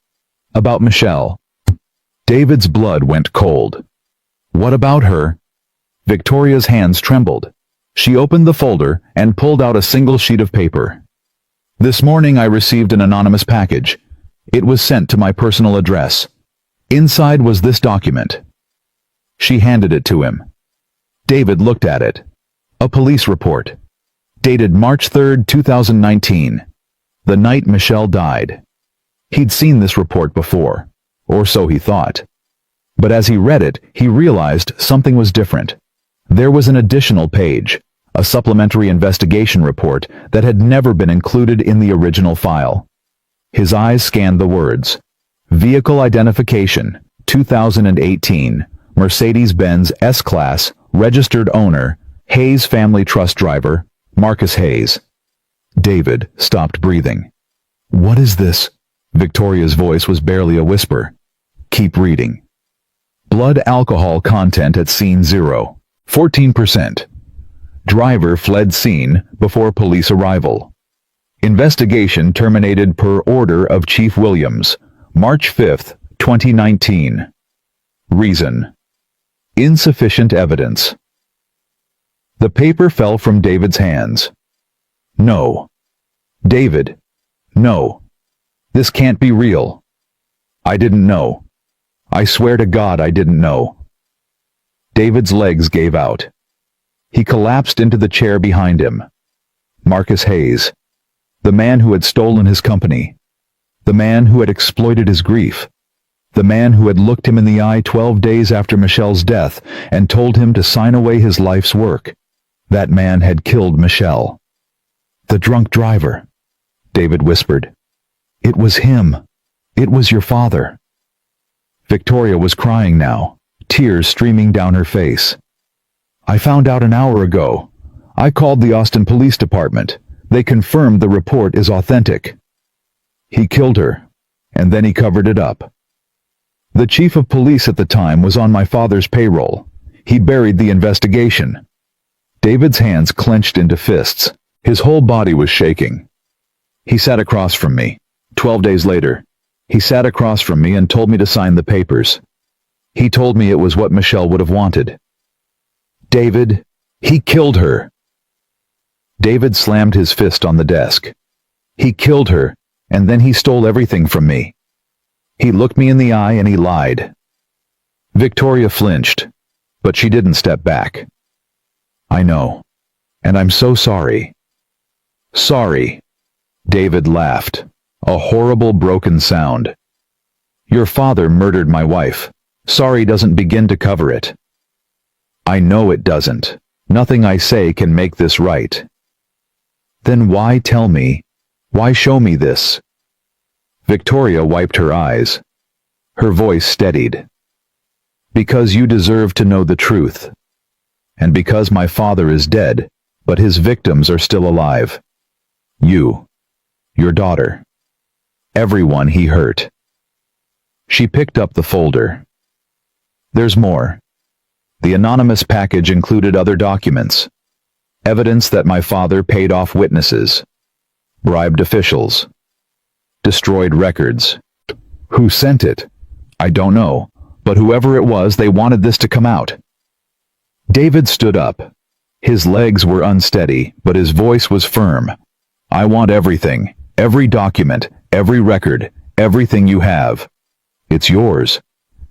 About Michelle. David's blood went cold. What about her? Victoria's hands trembled. She opened the folder and pulled out a single sheet of paper. This morning I received an anonymous package. It was sent to my personal address. Inside was this document. She handed it to him. David looked at it. A police report. Dated March 3, 2019. The night Michelle died. He'd seen this report before, or so he thought. But as he read it, he realized something was different. There was an additional page, a supplementary investigation report that had never been included in the original file. His eyes scanned the words. Vehicle identification, 2018, Mercedes-Benz S-Class, registered owner, Hayes Family Trust driver, Marcus Hayes. David stopped breathing. What is this? Victoria's voice was barely a whisper. Keep reading. Blood alcohol content at scene 0, 14%. Driver fled scene before police arrival. Investigation terminated per order of Chief Williams, March 5, 2019. Reason: insufficient evidence. The paper fell from David's hands. No. David. No. This can't be real. I didn't know. I swear to God I didn't know. David's legs gave out. He collapsed into the chair behind him. Marcus Hayes. The man who had stolen his company. The man who had exploited his grief. The man who had looked him in the eye 12 days after Michelle's death and told him to sign away his life's work. That man had killed Michelle. The drunk driver, David whispered. It was him. It was your father. Victoria was crying now, tears streaming down her face. I found out an hour ago. I called the Austin Police Department. They confirmed the report is authentic. He killed her, and then he covered it up. The chief of police at the time was on my father's payroll. He buried the investigation. David's hands clenched into fists. His whole body was shaking. He sat across from me. 12 days later, he sat across from me and told me to sign the papers. He told me it was what Michelle would have wanted. David, he killed her. David slammed his fist on the desk. He killed her, and then he stole everything from me. He looked me in the eye and he lied. Victoria flinched, but she didn't step back. I know, and I'm so sorry. Sorry. David laughed, a horrible broken sound. Your father murdered my wife. Sorry doesn't begin to cover it. I know it doesn't. Nothing I say can make this right. Then why tell me? Why show me this? Victoria wiped her eyes. Her voice steadied. Because you deserve to know the truth. And because my father is dead, but his victims are still alive. You. Your daughter. Everyone he hurt. She picked up the folder. There's more. The anonymous package included other documents. Evidence that my father paid off witnesses. Bribed officials. Destroyed records. Who sent it? I don't know, but whoever it was, they wanted this to come out. David stood up. His legs were unsteady, but his voice was firm. I want everything, every document, every record, everything you have. It's yours.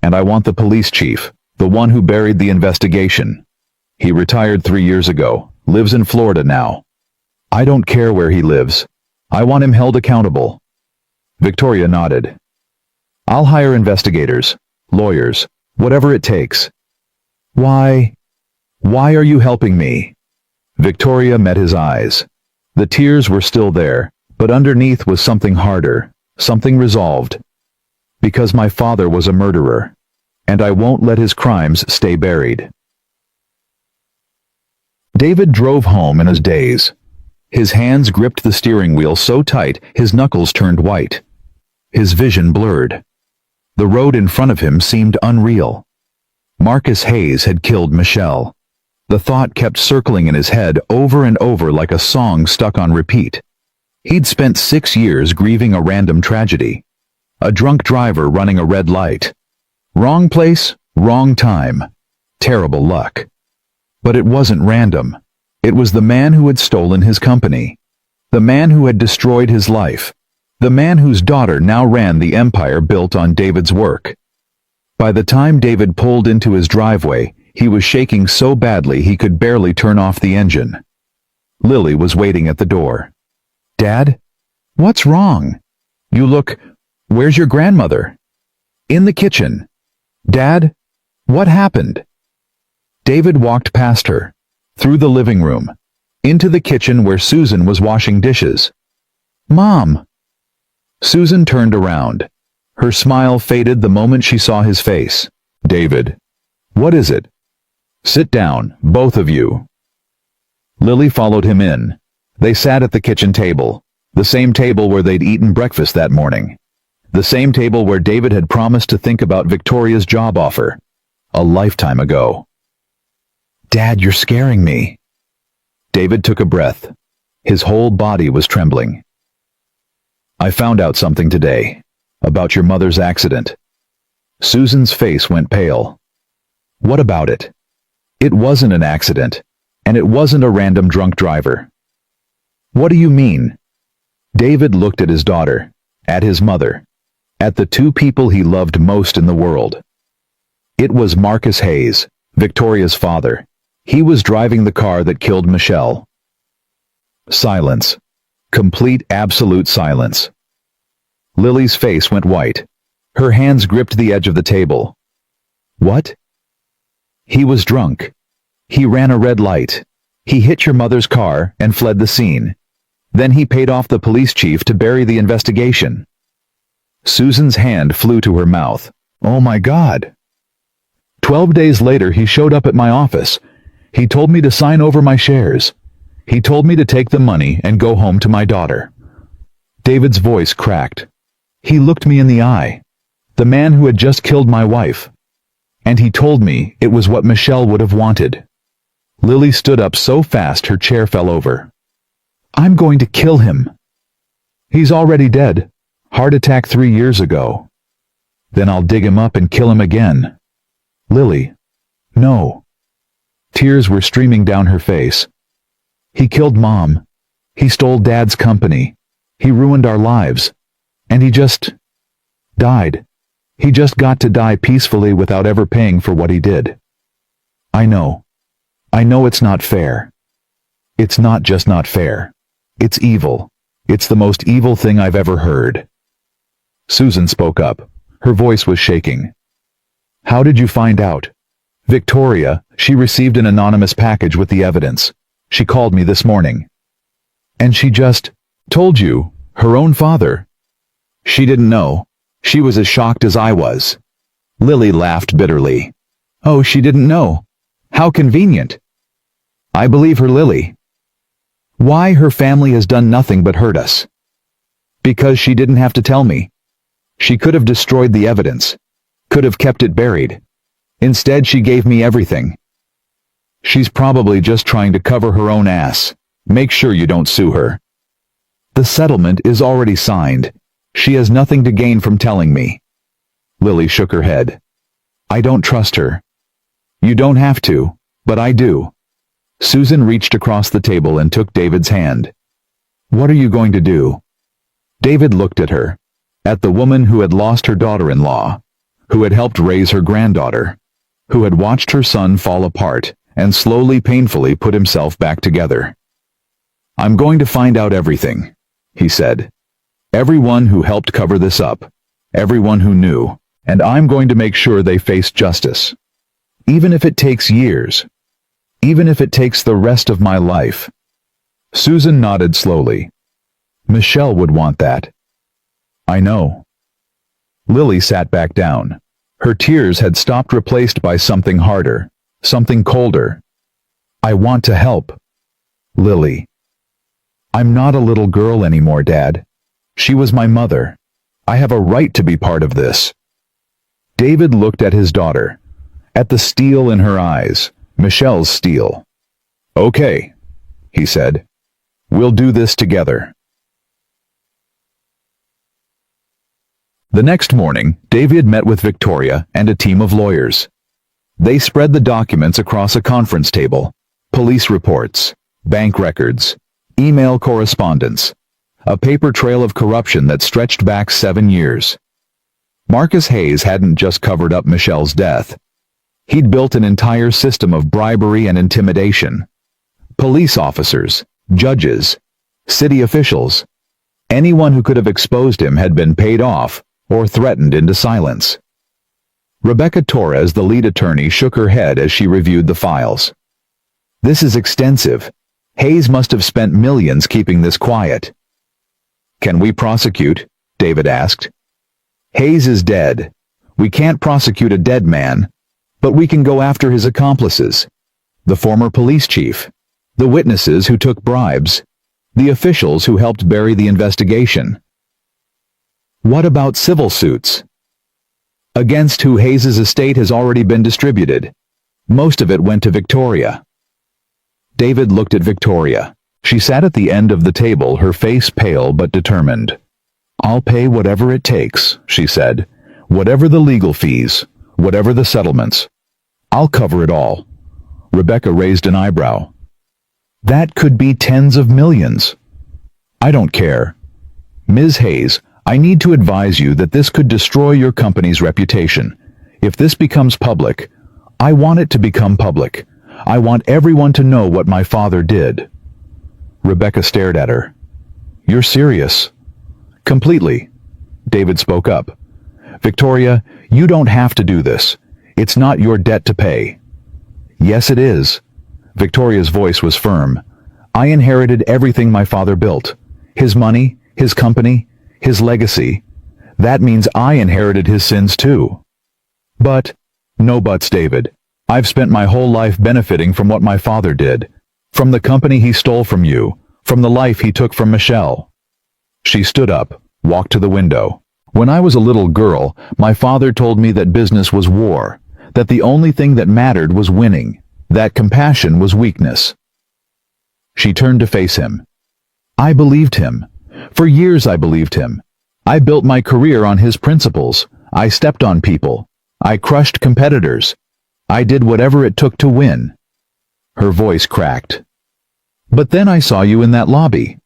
And I want the police chief, the one who buried the investigation. He retired 3 years ago, lives in Florida now. I don't care where he lives. I want him held accountable. Victoria nodded. I'll hire investigators, lawyers, whatever it takes. Why are you helping me? Victoria met his eyes. The tears were still there, but underneath was something harder, something resolved. Because my father was a murderer, and I won't let his crimes stay buried. David drove home in a daze. His hands gripped the steering wheel so tight his knuckles turned white. His vision blurred. The road in front of him seemed unreal. Marcus Hayes had killed Michelle. The thought kept circling in his head over and over like a song stuck on repeat. He'd spent 6 years grieving a random tragedy. A drunk driver running a red light. Wrong place, wrong time. Terrible luck. But it wasn't random. It was the man who had stolen his company. The man who had destroyed his life. The man whose daughter now ran the empire built on David's work. By the time David pulled into his driveway, he was shaking so badly he could barely turn off the engine. Lily was waiting at the door. "Dad? What's wrong? You look... Where's your grandmother?" "In the kitchen." "Dad? What happened?" David walked past her, through the living room, into the kitchen where Susan was washing dishes. "Mom!" Susan turned around. Her smile faded the moment she saw his face. "David, what is it? Sit down, both of you." Lily followed him in. They sat at the kitchen table, the same table where they'd eaten breakfast that morning. The same table where David had promised to think about Victoria's job offer, a lifetime ago. "Dad, you're scaring me." David took a breath. His whole body was trembling. "I found out something today, about your mother's accident." Susan's face went pale. "What about it?" "It wasn't an accident, and it wasn't a random drunk driver." "What do you mean?" David looked at his daughter, at his mother, at the two people he loved most in the world. It was Marcus Hayes, Victoria's father. He was driving the car that killed Michelle. Silence. Complete, absolute silence. Lily's face went white. Her hands gripped the edge of the table. "What?" "He was drunk. He ran a red light. He hit your mother's car and fled the scene. Then he paid off the police chief to bury the investigation." Susan's hand flew to her mouth. "Oh my God." 12 days later he showed up at my office. He told me to sign over my shares. He told me to take the money and go home to my daughter. David's voice cracked. He looked me in the eye. The man who had just killed my wife. And he told me it was what Michelle would have wanted. Lily stood up so fast her chair fell over. "I'm going to kill him." "He's already dead. Heart attack 3 years ago." "Then I'll dig him up and kill him again." "Lily, no." Tears were streaming down her face. "He killed Mom. He stole Dad's company. He ruined our lives. And he just died. He just got to die peacefully without ever paying for what he did." "I know. I know it's not fair." "It's not just not fair. It's evil. It's the most evil thing I've ever heard." Susan spoke up. Her voice was shaking. "How did you find out?" "Victoria, she received an anonymous package with the evidence. She called me this morning." "And she just told you, her own father?" "She didn't know. She was as shocked as I was." Lily laughed bitterly. "Oh, she didn't know. How convenient." "I believe her, Lily." "Why her family has done nothing but hurt us?" "Because she didn't have to tell me. She could have destroyed the evidence. Could have kept it buried. Instead, she gave me everything." "She's probably just trying to cover her own ass. Make sure you don't sue her." "The settlement is already signed. She has nothing to gain from telling me." Lily shook her head. "I don't trust her." "You don't have to, but I do." Susan reached across the table and took David's hand. "What are you going to do?" David looked at her, at the woman who had lost her daughter-in-law, who had helped raise her granddaughter, who had watched her son fall apart and slowly, painfully put himself back together. "I'm going to find out everything," he said. "Everyone who helped cover this up, everyone who knew, and I'm going to make sure they face justice. Even if it takes years. Even if it takes the rest of my life." Susan nodded slowly. "Michelle would want that." "I know." Lily sat back down. Her tears had stopped, replaced by something harder, something colder. "I want to help." "Lily. I'm not a little girl anymore, Dad. She was my mother. I have a right to be part of this." David looked at his daughter, at the steel in her eyes, Michelle's steel. "Okay," he said. "We'll do this together." The next morning, David met with Victoria and a team of lawyers. They spread the documents across a conference table. Police reports, bank records, email correspondence, a paper trail of corruption that stretched back 7 years. Marcus Hayes hadn't just covered up Michelle's death. He'd built an entire system of bribery and intimidation. Police officers, judges, city officials. Anyone who could have exposed him had been paid off or threatened into silence. Rebecca Torres, the lead attorney, shook her head as she reviewed the files. This is extensive. Hayes must have spent millions keeping this quiet. Can we prosecute? David asked. Hayes is dead. We can't prosecute a dead man, but we can go after his accomplices. The former police chief, the witnesses who took bribes, the officials who helped bury the investigation. What about civil suits? Against who Hayes's estate has already been distributed. Most of it went to Victoria. David looked at Victoria. She sat at the end of the table, her face pale but determined. I'll pay whatever it takes, she said. Whatever the legal fees, whatever the settlements. I'll cover it all. Rebecca raised an eyebrow. That could be tens of millions. I don't care. Ms. Hayes, I need to advise you that this could destroy your company's reputation. If this becomes public, I want it to become public. I want everyone to know what my father did. Rebecca stared at her. You're serious? Completely. David spoke up. Victoria, you don't have to do this. It's not your debt to pay. Yes, it is. Victoria's voice was firm. I inherited everything my father built. His money, his company, his legacy. That means I inherited his sins too. But, no buts, David. I've spent my whole life benefiting from what my father did. From the company he stole from you. From the life he took from Michelle. She stood up, walked to the window. When I was a little girl, my father told me that business was war, that the only thing that mattered was winning, that compassion was weakness. She turned to face him. I believed him. For years I believed him. I built my career on his principles. I stepped on people. I crushed competitors. I did whatever it took to win. Her voice cracked. But then I saw you in that lobby.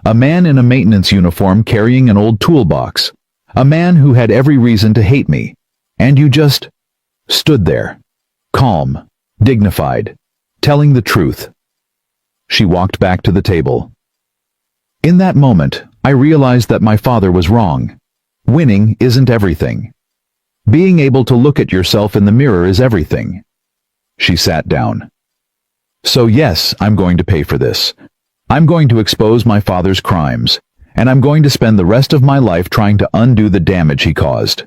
A man in a maintenance uniform carrying an old toolbox. A man who had every reason to hate me. And you just stood there, calm, dignified, telling the truth. She walked back to the table. In that moment, I realized that my father was wrong. Winning isn't everything. Being able to look at yourself in the mirror is everything. She sat down. So yes, I'm going to pay for this. I'm going to expose my father's crimes, and I'm going to spend the rest of my life trying to undo the damage he caused.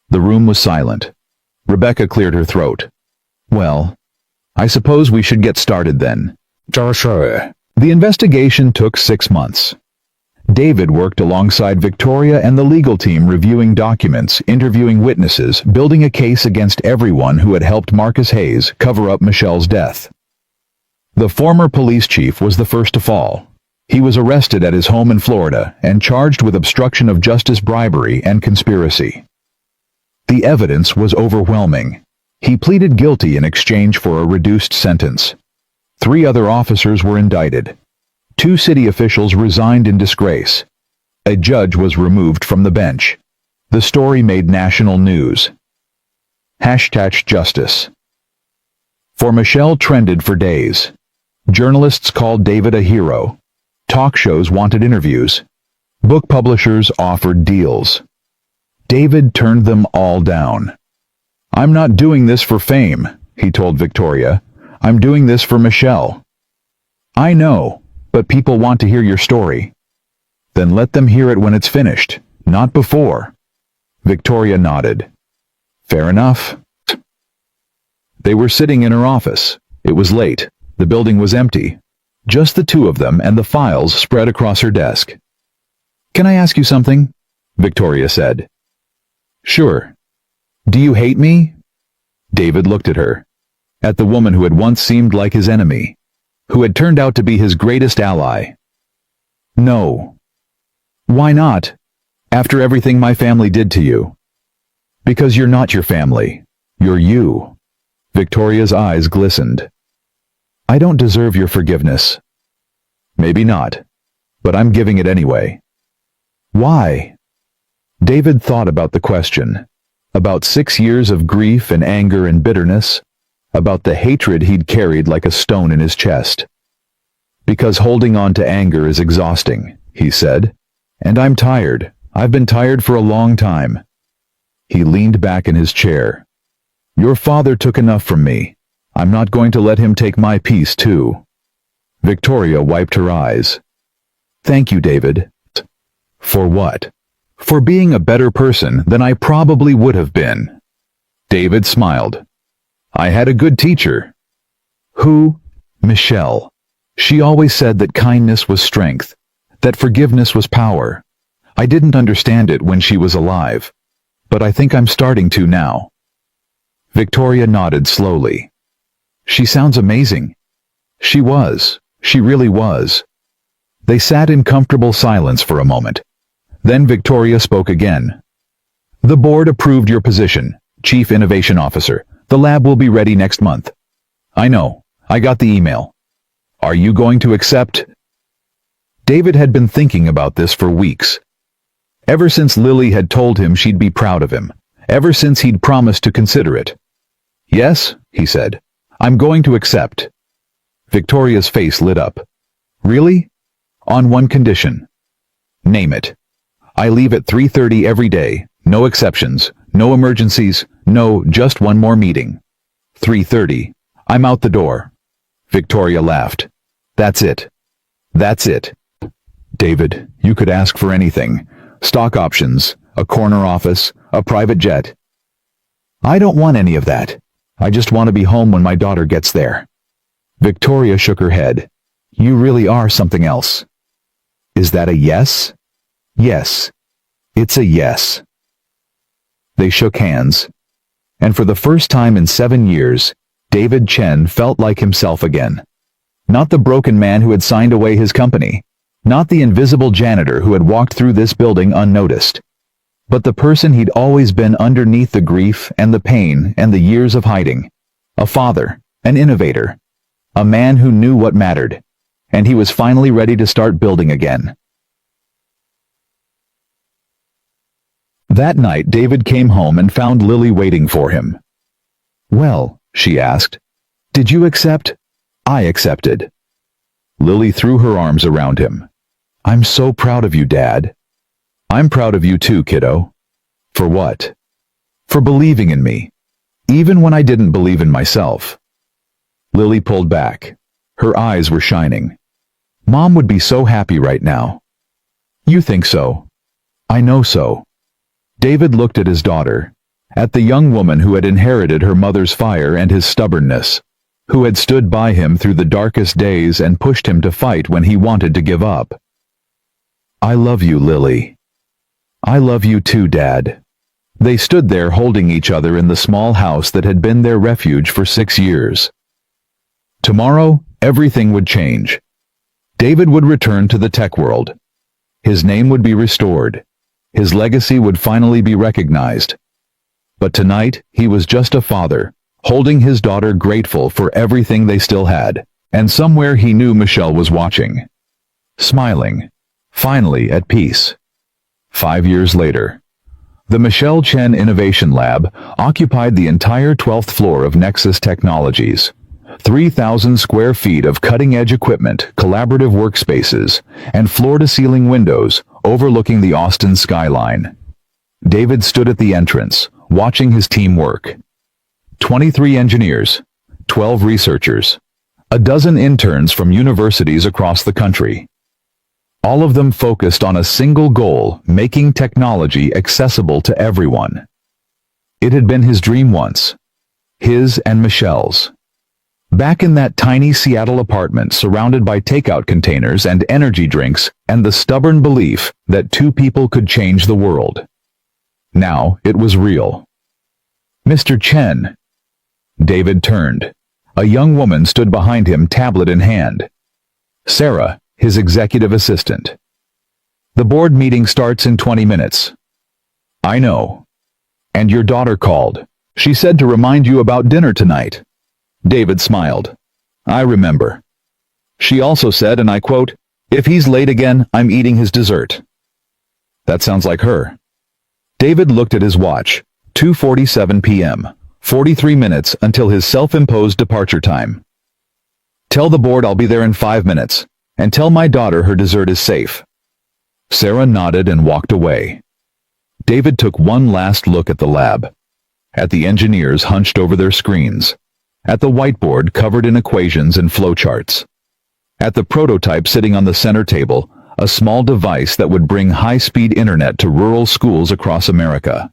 The room was silent. Rebecca cleared her throat. Well, I suppose we should get started then. Sure. The investigation took 6 months. David worked alongside Victoria and the legal team, reviewing documents, interviewing witnesses, building a case against everyone who had helped Marcus Hayes cover up Michelle's death. The former police chief was the first to fall. He was arrested at his home in Florida and charged with obstruction of justice, bribery, and conspiracy. The evidence was overwhelming. He pleaded guilty in exchange for a reduced sentence. 3 other officers were indicted. 2 city officials resigned in disgrace. A judge was removed from the bench. The story made national news. #Justice. For Michelle trended for days. Journalists called David a hero. Talk shows wanted interviews. Book publishers offered deals. David turned them all down. I'm not doing this for fame, he told Victoria. I'm doing this for Michelle. I know, but people want to hear your story. Then let them hear it when it's finished, not before. Victoria nodded. Fair enough. They were sitting in her office. It was late. The building was empty. Just the 2 of them and the files spread across her desk. Can I ask you something? Victoria said. Sure. Do you hate me? David looked at her. At the woman who had once seemed like his enemy. Who had turned out to be his greatest ally. No. Why not? After everything my family did to you. Because you're not your family. You're you. Victoria's eyes glistened. I don't deserve your forgiveness. Maybe not, but I'm giving it anyway. Why? David thought about the question. About 6 years of grief and anger and bitterness. About the hatred he'd carried like a stone in his chest. Because holding on to anger is exhausting, he said. And I'm tired. I've been tired for a long time. He leaned back in his chair. Your father took enough from me. I'm not going to let him take my peace too. Victoria wiped her eyes. Thank you, David. For what? For being a better person than I probably would have been. David smiled. I had a good teacher. Who? Michelle. She always said that kindness was strength, that forgiveness was power. I didn't understand it when she was alive, but I think I'm starting to now. Victoria nodded slowly. She sounds amazing. She was. She really was. They sat in comfortable silence for a moment. Then Victoria spoke again. The board approved your position, Chief Innovation Officer. The lab will be ready next month. I know. I got the email. Are you going to accept? David had been thinking about this for weeks. Ever since Lily had told him she'd be proud of him. Ever since he'd promised to consider it. Yes, he said. I'm going to accept. Victoria's face lit up. Really? On one condition. Name it. I leave at 3:30 every day, no exceptions, no emergencies, no just one more meeting. 3:30. I'm out the door. Victoria laughed. That's it. That's it. David, you could ask for anything. Stock options, a corner office, a private jet. I don't want any of that. I just want to be home when my daughter gets there. Victoria shook her head. You really are something else. Is that a yes? Yes. It's a yes. They shook hands. And for the first time in 7 years, David Chen felt like himself again. Not the broken man who had signed away his company. Not the invisible janitor who had walked through this building unnoticed. But the person he'd always been underneath the grief and the pain and the years of hiding. A father, an innovator. A man who knew what mattered. And he was finally ready to start building again. That night David came home and found Lily waiting for him. Well, she asked, did you accept? I accepted. Lily threw her arms around him. I'm so proud of you, Dad. I'm proud of you too, kiddo. For what? For believing in me. Even when I didn't believe in myself. Lily pulled back. Her eyes were shining. Mom would be so happy right now. You think so? I know so. David looked at his daughter, at the young woman who had inherited her mother's fire and his stubbornness, who had stood by him through the darkest days and pushed him to fight when he wanted to give up. I love you, Lily. I love you too, Dad. They stood there holding each other in the small house that had been their refuge for 6 years. Tomorrow, everything would change. David would return to the tech world. His name would be restored. His legacy would finally be recognized. But tonight, he was just a father, holding his daughter, grateful for everything they still had. And somewhere he knew Michelle was watching. Smiling. Finally at peace. 5 years later. The Michelle Chen Innovation Lab occupied the entire 12th floor of Nexus Technologies. 3,000 square feet of cutting-edge equipment, collaborative workspaces, and floor-to-ceiling windows overlooking the Austin skyline. David stood at the entrance, watching his team work. 23 engineers, 12 researchers, a dozen interns from universities across the country. All of them focused on a single goal, making technology accessible to everyone. It had been his dream once. His and Michelle's. Back in that tiny Seattle apartment surrounded by takeout containers and energy drinks and the stubborn belief that 2 people could change the world. Now it was real. Mr. Chen. David turned. A young woman stood behind him, tablet in hand. Sarah, his executive assistant. The board meeting starts in 20 minutes. I know. And your daughter called. She said to remind you about dinner tonight. David smiled. I remember. She also said, and I quote, if he's late again, I'm eating his dessert. That sounds like her. David looked at his watch. 2:47 p.m. 43 minutes until his self-imposed departure time. Tell the board I'll be there in 5 minutes. and tell my daughter her dessert is safe." Sarah nodded and walked away. David took one last look at the lab, at the engineers hunched over their screens, at the whiteboard covered in equations and flowcharts, at the prototype sitting on the center table, a small device that would bring high-speed internet to rural schools across America.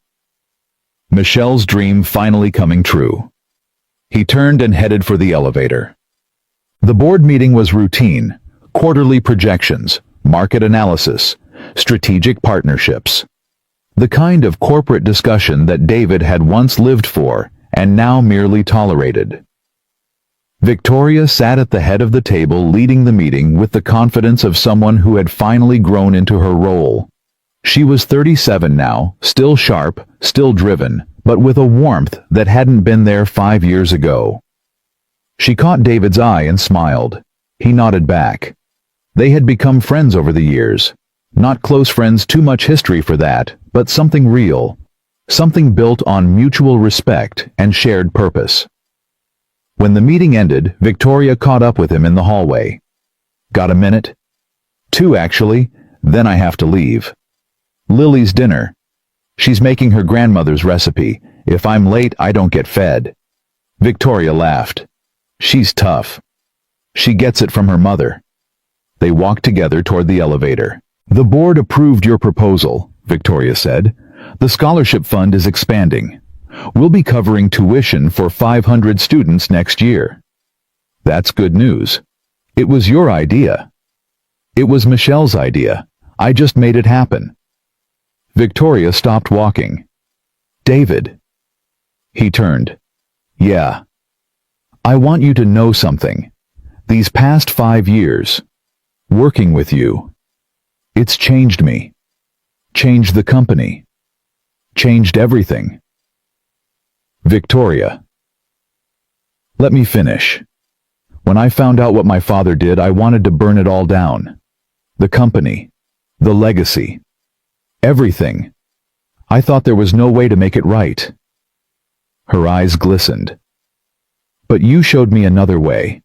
Michelle's dream finally coming true. He turned and headed for the elevator. The board meeting was routine: quarterly projections, market analysis, strategic partnerships. The kind of corporate discussion that David had once lived for and now merely tolerated. Victoria sat at the head of the table leading the meeting with the confidence of someone who had finally grown into her role. She was 37 now, still sharp, still driven, but with a warmth that hadn't been there 5 years ago. She caught David's eye and smiled. He nodded back. They had become friends over the years. Not close friends, too much history for that, but something real. Something built on mutual respect and shared purpose. When the meeting ended, Victoria caught up with him in the hallway. "Got a minute?" "2 actually, then I have to leave." "Lily's dinner. She's making her grandmother's recipe. If I'm late, I don't get fed." Victoria laughed. "She's tough. She gets it from her mother." They walked together toward the elevator. "The board approved your proposal," Victoria said. "The scholarship fund is expanding. We'll be covering tuition for 500 students next year." "That's good news. It was your idea." "It was Michelle's idea. I just made it happen." Victoria stopped walking. "David." He turned. "Yeah. I want you to know something. These past 5 years, working with you, it's changed me. Changed the company. Changed everything." Victoria. "Let me finish. When I found out what my father did, I wanted to burn it all down. The company. The legacy. Everything. I thought there was no way to make it right." Her eyes glistened. "But you showed me another way.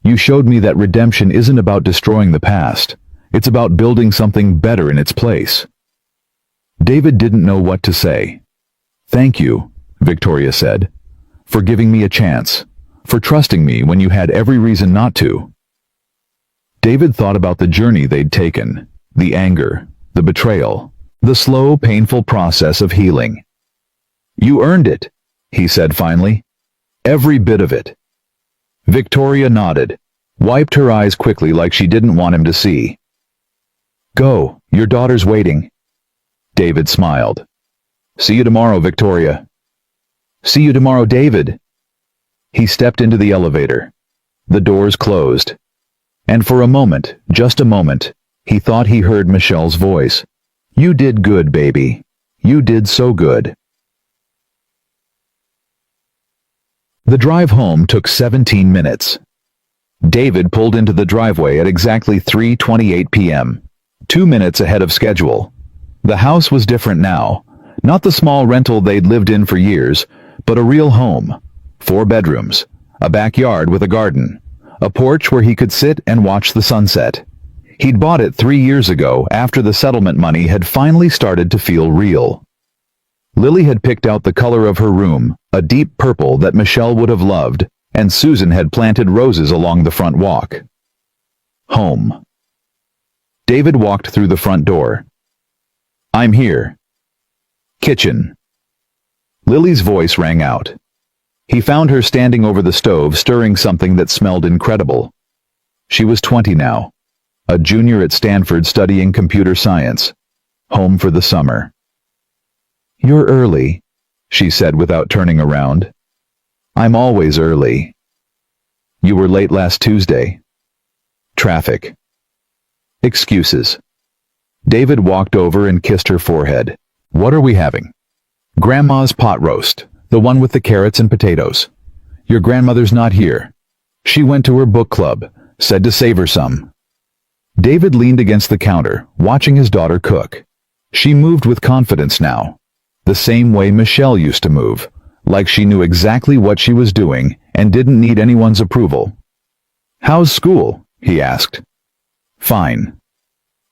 You showed me that redemption isn't about destroying the past. It's about building something better in its place." David didn't know what to say. "Thank you," Victoria said, "for giving me a chance, for trusting me when you had every reason not to." David thought about the journey they'd taken, the anger, the betrayal, the slow, painful process of healing. "You earned it," he said finally. "Every bit of it." Victoria nodded, wiped her eyes quickly like she didn't want him to see. "Go, your daughter's waiting." David smiled. "See you tomorrow, Victoria." "See you tomorrow, David." He stepped into the elevator. The doors closed. And for a moment, just a moment, he thought he heard Michelle's voice. "You did good, baby. You did so good." The drive home took 17 minutes. David pulled into the driveway at exactly 3:28 p.m., 2 minutes ahead of schedule. The house was different now, not the small rental they'd lived in for years, but a real home. 4 bedrooms, a backyard with a garden, a porch where he could sit and watch the sunset. He'd bought it 3 years ago after the settlement money had finally started to feel real. Lily had picked out the color of her room, a deep purple that Michelle would have loved, and Susan had planted roses along the front walk. Home. David walked through the front door. "I'm here." Kitchen. Lily's voice rang out. He found her standing over the stove stirring something that smelled incredible. She was 20 now, a junior at Stanford studying computer science, home for the summer. "You're early," she said without turning around. "I'm always early." "You were late last Tuesday." "Traffic." "Excuses." David walked over and kissed her forehead. "What are we having?" "Grandma's pot roast, the one with the carrots and potatoes. Your grandmother's not here. She went to her book club, said to save her some." David leaned against the counter, watching his daughter cook. She moved with confidence now, the same way Michelle used to move, like she knew exactly what she was doing and didn't need anyone's approval. "How's school?" he asked. Fine.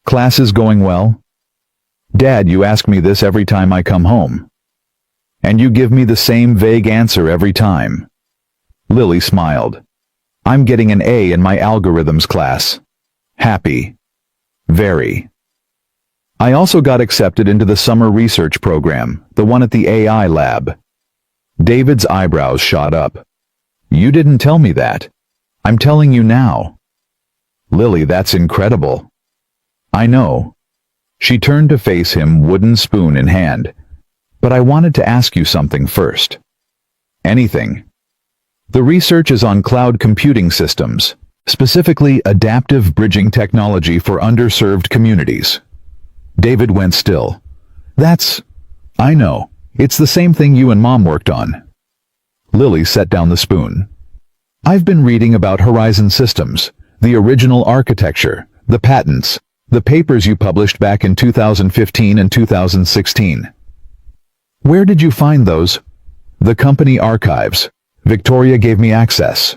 Class is going well? Dad, you ask me this every time I come home. And you give me the same vague answer every time. Lily smiled. I'm getting an A in my algorithms class. Happy. Very. I also got accepted into the summer research program, the one at the AI lab. David's eyebrows shot up. You didn't tell me that. I'm telling you now. Lily, that's incredible. I know. She turned to face him, wooden spoon in hand. But I wanted to ask you something first. Anything. The research is on cloud computing systems, specifically adaptive bridging technology for underserved communities. David went still. I know. It's the same thing you and Mom worked on. Lily set down the spoon. I've been reading about Horizon Systems, the original architecture, the patents, the papers you published back in 2015 and 2016. Where did you find those? The company archives. Victoria gave me access.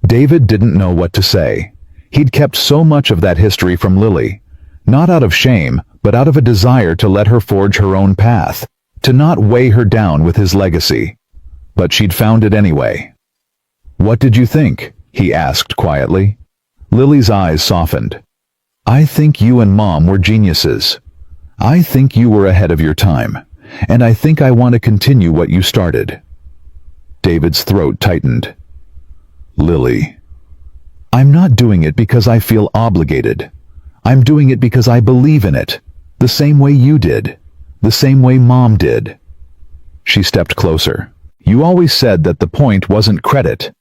David didn't know what to say. He'd kept so much of that history from Lily, not out of shame, but out of a desire to let her forge her own path, to not weigh her down with his legacy. But she'd found it anyway. What did you think? He asked quietly. Lily's eyes softened. I think you and Mom were geniuses. I think you were ahead of your time, and I think I want to continue what you started. David's throat tightened. Lily. I'm not doing it because I feel obligated. I'm doing it because I believe in it, the same way you did, the same way Mom did. She stepped closer. You always said that the point wasn't credit.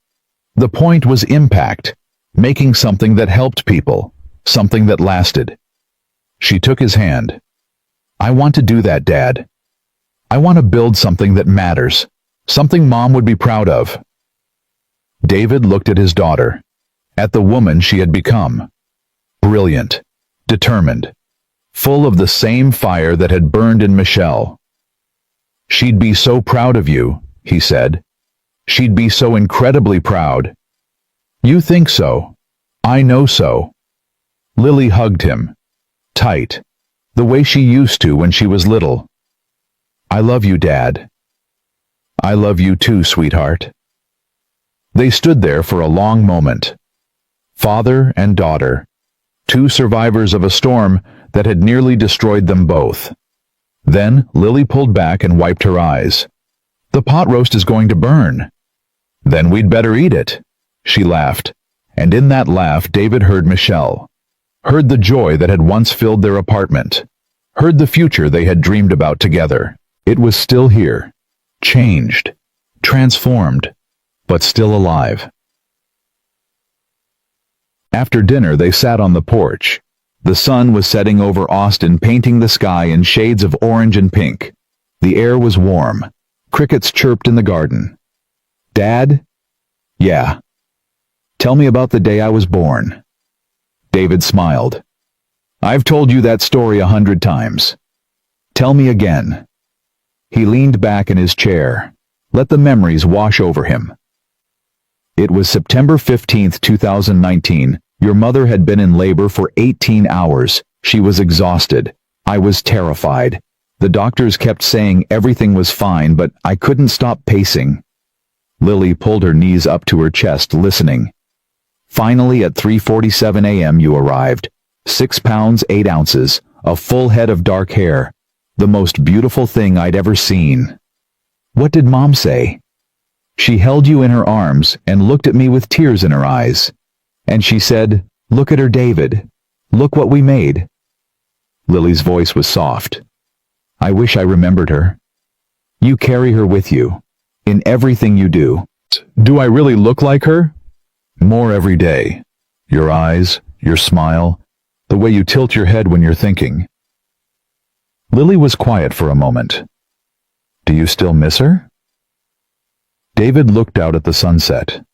The point was impact, making something that helped people, something that lasted. She took his hand. I want to do that, Dad. I want to build something that matters, something Mom would be proud of. David looked at his daughter, at the woman she had become. Brilliant, determined, full of the same fire that had burned in Michelle. She'd be so proud of you, he said. She'd be so incredibly proud. You think so? I know so. Lily hugged him, tight, the way she used to when she was little. I love you, Dad. I love you too, sweetheart. They stood there for a long moment. Father and daughter, two survivors of a storm that had nearly destroyed them both. Then Lily pulled back and wiped her eyes. The pot roast is going to burn. Then we'd better eat it. She laughed, and in that laugh David heard Michelle, heard the joy that had once filled their apartment, heard the future they had dreamed about together. It was still here, changed, transformed, but still alive. After dinner they sat on the porch. The sun was setting over Austin, painting the sky in shades of orange and pink. The air was warm. Crickets chirped in the garden. Dad? Yeah. Tell me about the day I was born. David smiled. I've told you that story 100 times. Tell me again. He leaned back in his chair. Let the memories wash over him. It was September 15th, 2019. Your mother had been in labor for 18 hours. She was exhausted. I was terrified. The doctors kept saying everything was fine, but I couldn't stop pacing. Lily pulled her knees up to her chest, listening. Finally, at 3:47 a.m. you arrived. 6 pounds 8 ounces, a full head of dark hair. The most beautiful thing I'd ever seen. What did Mom say? She held you in her arms and looked at me with tears in her eyes. And she said, look at her, David. Look what we made. Lily's voice was soft. I wish I remembered her. You carry her with you, in everything you do. Do I really look like her? More every day. Your eyes, your smile, the way you tilt your head when you're thinking. Lily was quiet for a moment. Do you still miss her? David looked out at the sunset.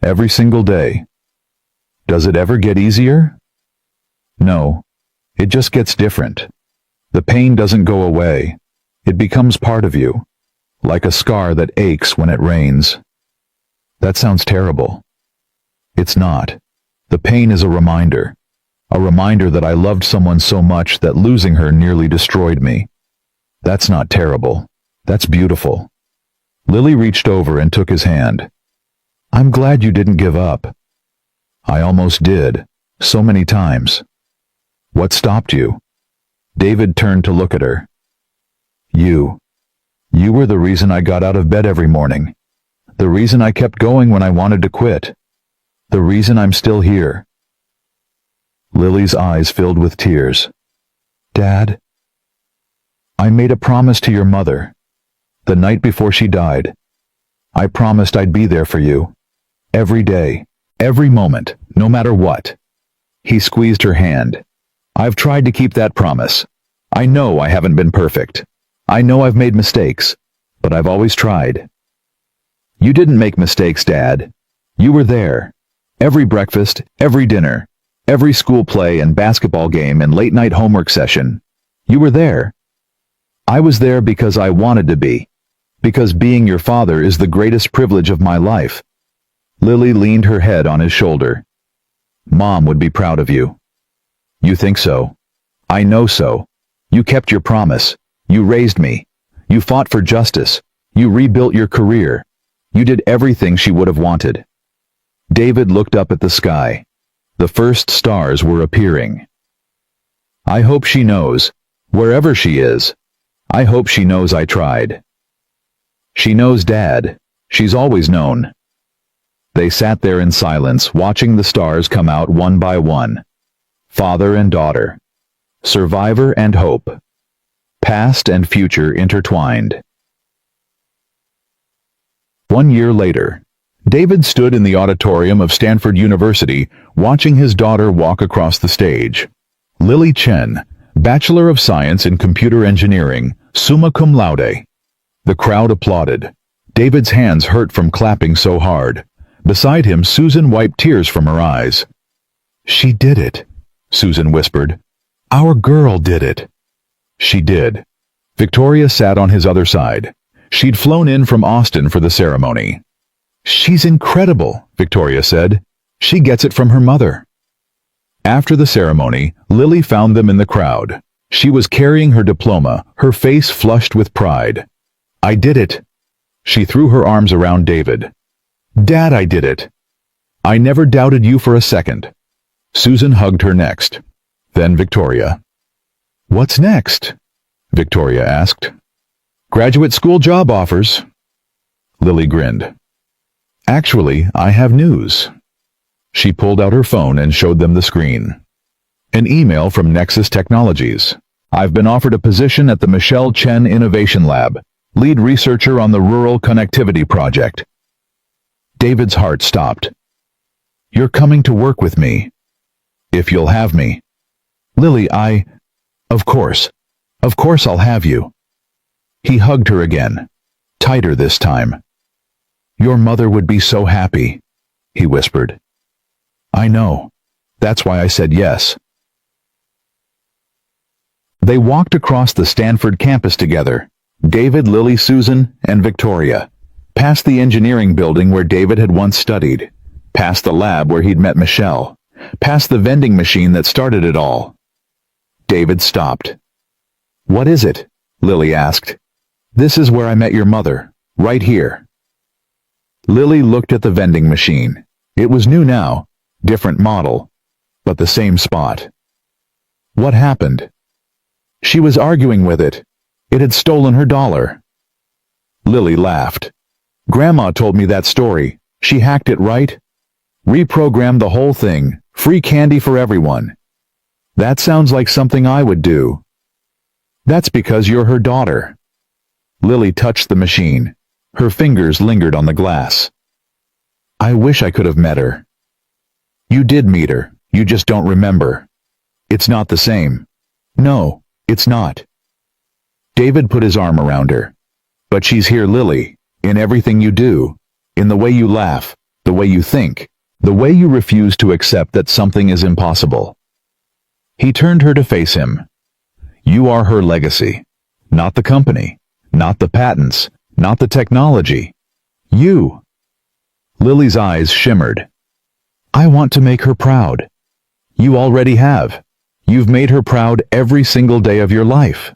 Every single day. Does it ever get easier? No, it just gets different. The pain doesn't go away. It becomes part of you, like a scar that aches when it rains. That sounds terrible. It's not. The pain is a reminder. A reminder that I loved someone so much that losing her nearly destroyed me. That's not terrible. That's beautiful. Lily reached over and took his hand. I'm glad you didn't give up. I almost did, so many times. What stopped you? David turned to look at her. You. You were the reason I got out of bed every morning. The reason I kept going when I wanted to quit. The reason I'm still here. Lily's eyes filled with tears. Dad? I made a promise to your mother. The night before she died. I promised I'd be there for you. Every day. Every moment. No matter what. He squeezed her hand. I've tried to keep that promise. I know I haven't been perfect. I know I've made mistakes. But I've always tried. You didn't make mistakes, Dad. You were there. Every breakfast, every dinner, every school play and basketball game and late-night homework session. You were there. I was there because I wanted to be. Because being your father is the greatest privilege of my life. Lily leaned her head on his shoulder. Mom would be proud of you. You think so? I know so. You kept your promise. You raised me. You fought for justice. You rebuilt your career. You did everything she would have wanted. David looked up at the sky. The first stars were appearing. I hope she knows, wherever she is. I hope she knows I tried. She knows, Dad. She's always known. They sat there in silence, watching the stars come out one by one. Father and daughter. Survivor and hope. Past and future intertwined. 1 year later, David stood in the auditorium of Stanford University, watching his daughter walk across the stage. Lily Chen, Bachelor of Science in Computer Engineering, summa cum laude. The crowd applauded. David's hands hurt from clapping so hard. Beside him, Susan wiped tears from her eyes. She did it, Susan whispered. Our girl did it. She did. Victoria sat on his other side. She'd flown in from Austin for the ceremony. She's incredible, Victoria said. She gets it from her mother. After the ceremony, Lily found them in the crowd. She was carrying her diploma, her face flushed with pride. I did it. She threw her arms around David. Dad, I did it. I never doubted you for a second. Susan hugged her next. Then Victoria. What's next? Victoria asked. Graduate school job offers. Lily grinned. Actually, I have news. She pulled out her phone and showed them the screen. An email from Nexus Technologies. I've been offered a position at the Michelle Chen Innovation Lab, lead researcher on the Rural Connectivity Project. David's heart stopped. You're coming to work with me. If you'll have me. Lily, Of course I'll have you. He hugged her again, tighter this time. Your mother would be so happy, he whispered. I know. That's why I said yes. They walked across the Stanford campus together, David, Lily, Susan, and Victoria, past the engineering building where David had once studied, past the lab where he'd met Michelle, past the vending machine that started it all. David stopped. What is it? Lily asked. This is where I met your mother, right here. Lily looked at the vending machine. It was new now, different model, but the same spot. What happened? She was arguing with it. It had stolen her dollar. Lily laughed. Grandma told me that story. She hacked it, right? Reprogrammed the whole thing. Free candy for everyone. That sounds like something I would do. That's because you're her daughter. Lily touched the machine. Her fingers lingered on the glass. I wish I could have met her. You did meet her. You just don't remember. It's not the same. No, it's not. David put his arm around her. But she's here, Lily, in everything you do, in the way you laugh, the way you think, the way you refuse to accept that something is impossible. He turned her to face him. You are her legacy, not the company, not the patents, not the technology. You. Lily's eyes shimmered. I want to make her proud. You already have. You've made her proud every single day of your life."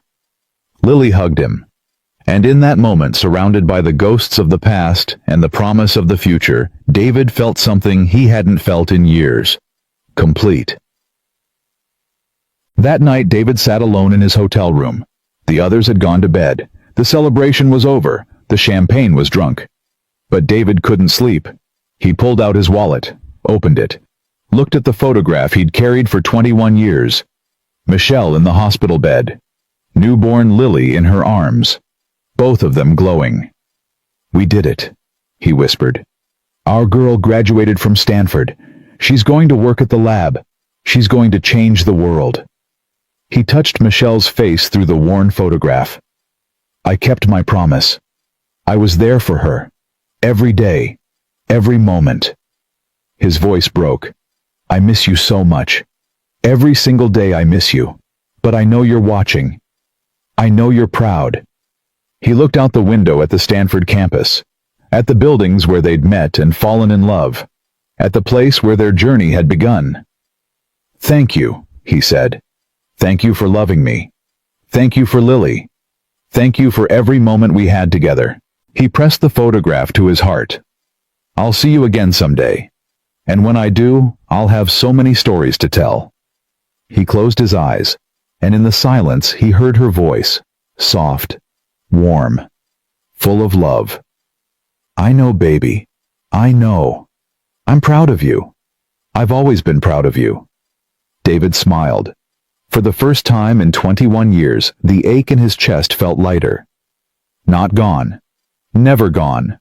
Lily hugged him. And in that moment, surrounded by the ghosts of the past and the promise of the future, David felt something he hadn't felt in years. Complete. That night, David sat alone in his hotel room. The others had gone to bed. The celebration was over. The champagne was drunk. But David couldn't sleep. He pulled out his wallet, opened it, looked at the photograph he'd carried for 21 years. Michelle in the hospital bed. Newborn Lily in her arms. Both of them glowing. "We did it," he whispered. "Our girl graduated from Stanford. She's going to work at the lab. She's going to change the world." He touched Michelle's face through the worn photograph. "I kept my promise. I was there for her. Every day. Every moment." His voice broke. "I miss you so much. Every single day I miss you. But I know you're watching. I know you're proud." He looked out the window at the Stanford campus, at the buildings where they'd met and fallen in love, at the place where their journey had begun. "Thank you," he said. "Thank you for loving me. Thank you for Lily. Thank you for every moment we had together." He pressed the photograph to his heart. "I'll see you again someday. And when I do, I'll have so many stories to tell." He closed his eyes, and in the silence he heard her voice, soft, warm, full of love. "I know, baby. I know. I'm proud of you. I've always been proud of you." David smiled. For the first time in 21 years, the ache in his chest felt lighter. Not gone. Never gone.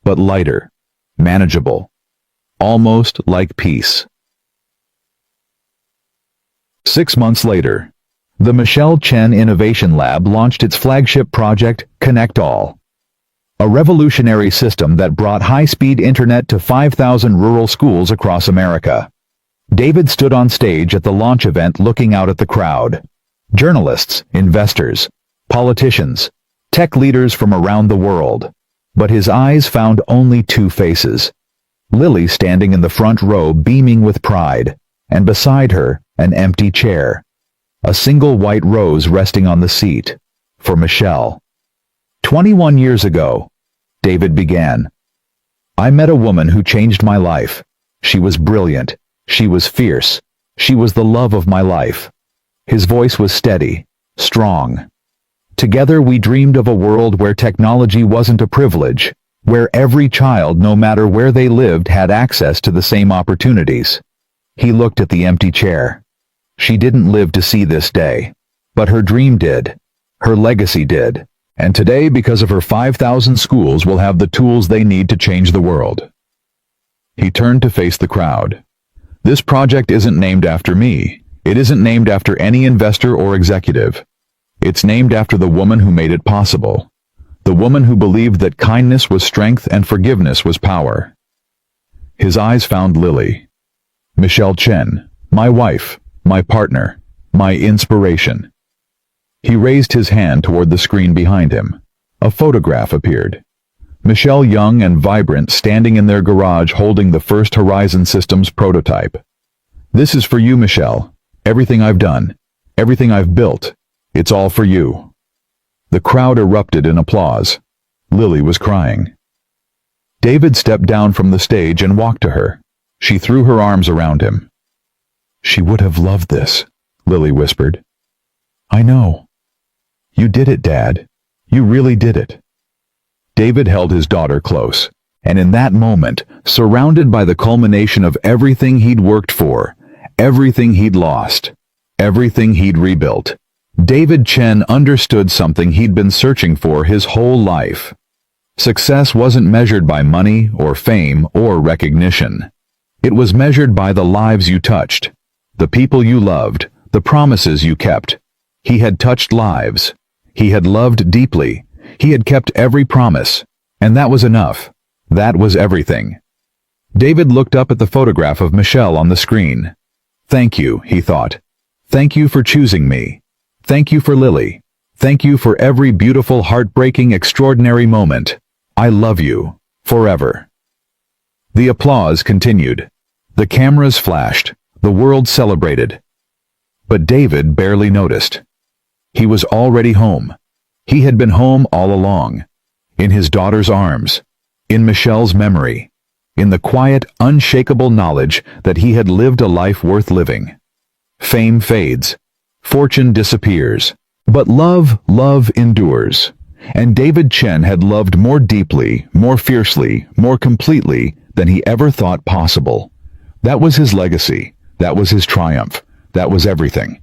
But lighter. Manageable. Almost like peace. 6 months later, the Michelle Chen Innovation Lab launched its flagship project, Connect All, a revolutionary system that brought high-speed internet to 5,000 rural schools across America. David stood on stage at the launch event looking out at the crowd. Journalists, investors, politicians, tech leaders from around the world. But his eyes found only two faces. Lily standing in the front row beaming with pride, and beside her, an empty chair. A single white rose resting on the seat. For Michelle. 21 years ago, David began. "I met a woman who changed my life. She was brilliant. She was fierce. She was the love of my life." His voice was steady, strong. Together we dreamed of a world where technology wasn't a privilege, where every child, no matter where they lived, had access to the same opportunities. He looked at the empty chair. She didn't live to see this day. But her dream did. Her legacy did. And today, because of her 5,000 schools will have the tools they need to change the world. He turned to face the crowd. "This project isn't named after me. It isn't named after any investor or executive. It's named after the woman who made it possible. The woman who believed that kindness was strength and forgiveness was power." His eyes found Lily. "Michelle Chen, my wife, my partner, my inspiration." He raised his hand toward the screen behind him. A photograph appeared. Michelle, young and vibrant, standing in their garage holding the first Horizon Systems prototype. "This is for you, Michelle. Everything I've done, everything I've built, it's all for you." The crowd erupted in applause. Lily was crying. David stepped down from the stage and walked to her. She threw her arms around him. "She would have loved this," Lily whispered. "I know. You did it, Dad. You really did it." David held his daughter close, and in that moment, surrounded by the culmination of everything he'd worked for, everything he'd lost, everything he'd rebuilt, David Chen understood something he'd been searching for his whole life. Success wasn't measured by money or fame or recognition. It was measured by the lives you touched, the people you loved, the promises you kept. He had touched lives. He had loved deeply. He had kept every promise. And that was enough. That was everything. David looked up at the photograph of Michelle on the screen. "Thank you," he thought. "Thank you for choosing me. Thank you for Lily. Thank you for every beautiful, heartbreaking, extraordinary moment. I love you. Forever." The applause continued. The cameras flashed. The world celebrated. But David barely noticed. He was already home. He had been home all along. In his daughter's arms. In Michelle's memory. In the quiet, unshakable knowledge that he had lived a life worth living. Fame fades. Fortune disappears. But love endures. And David Chen had loved more deeply, more fiercely, more completely than he ever thought possible. That was his legacy. That was his triumph. That was everything.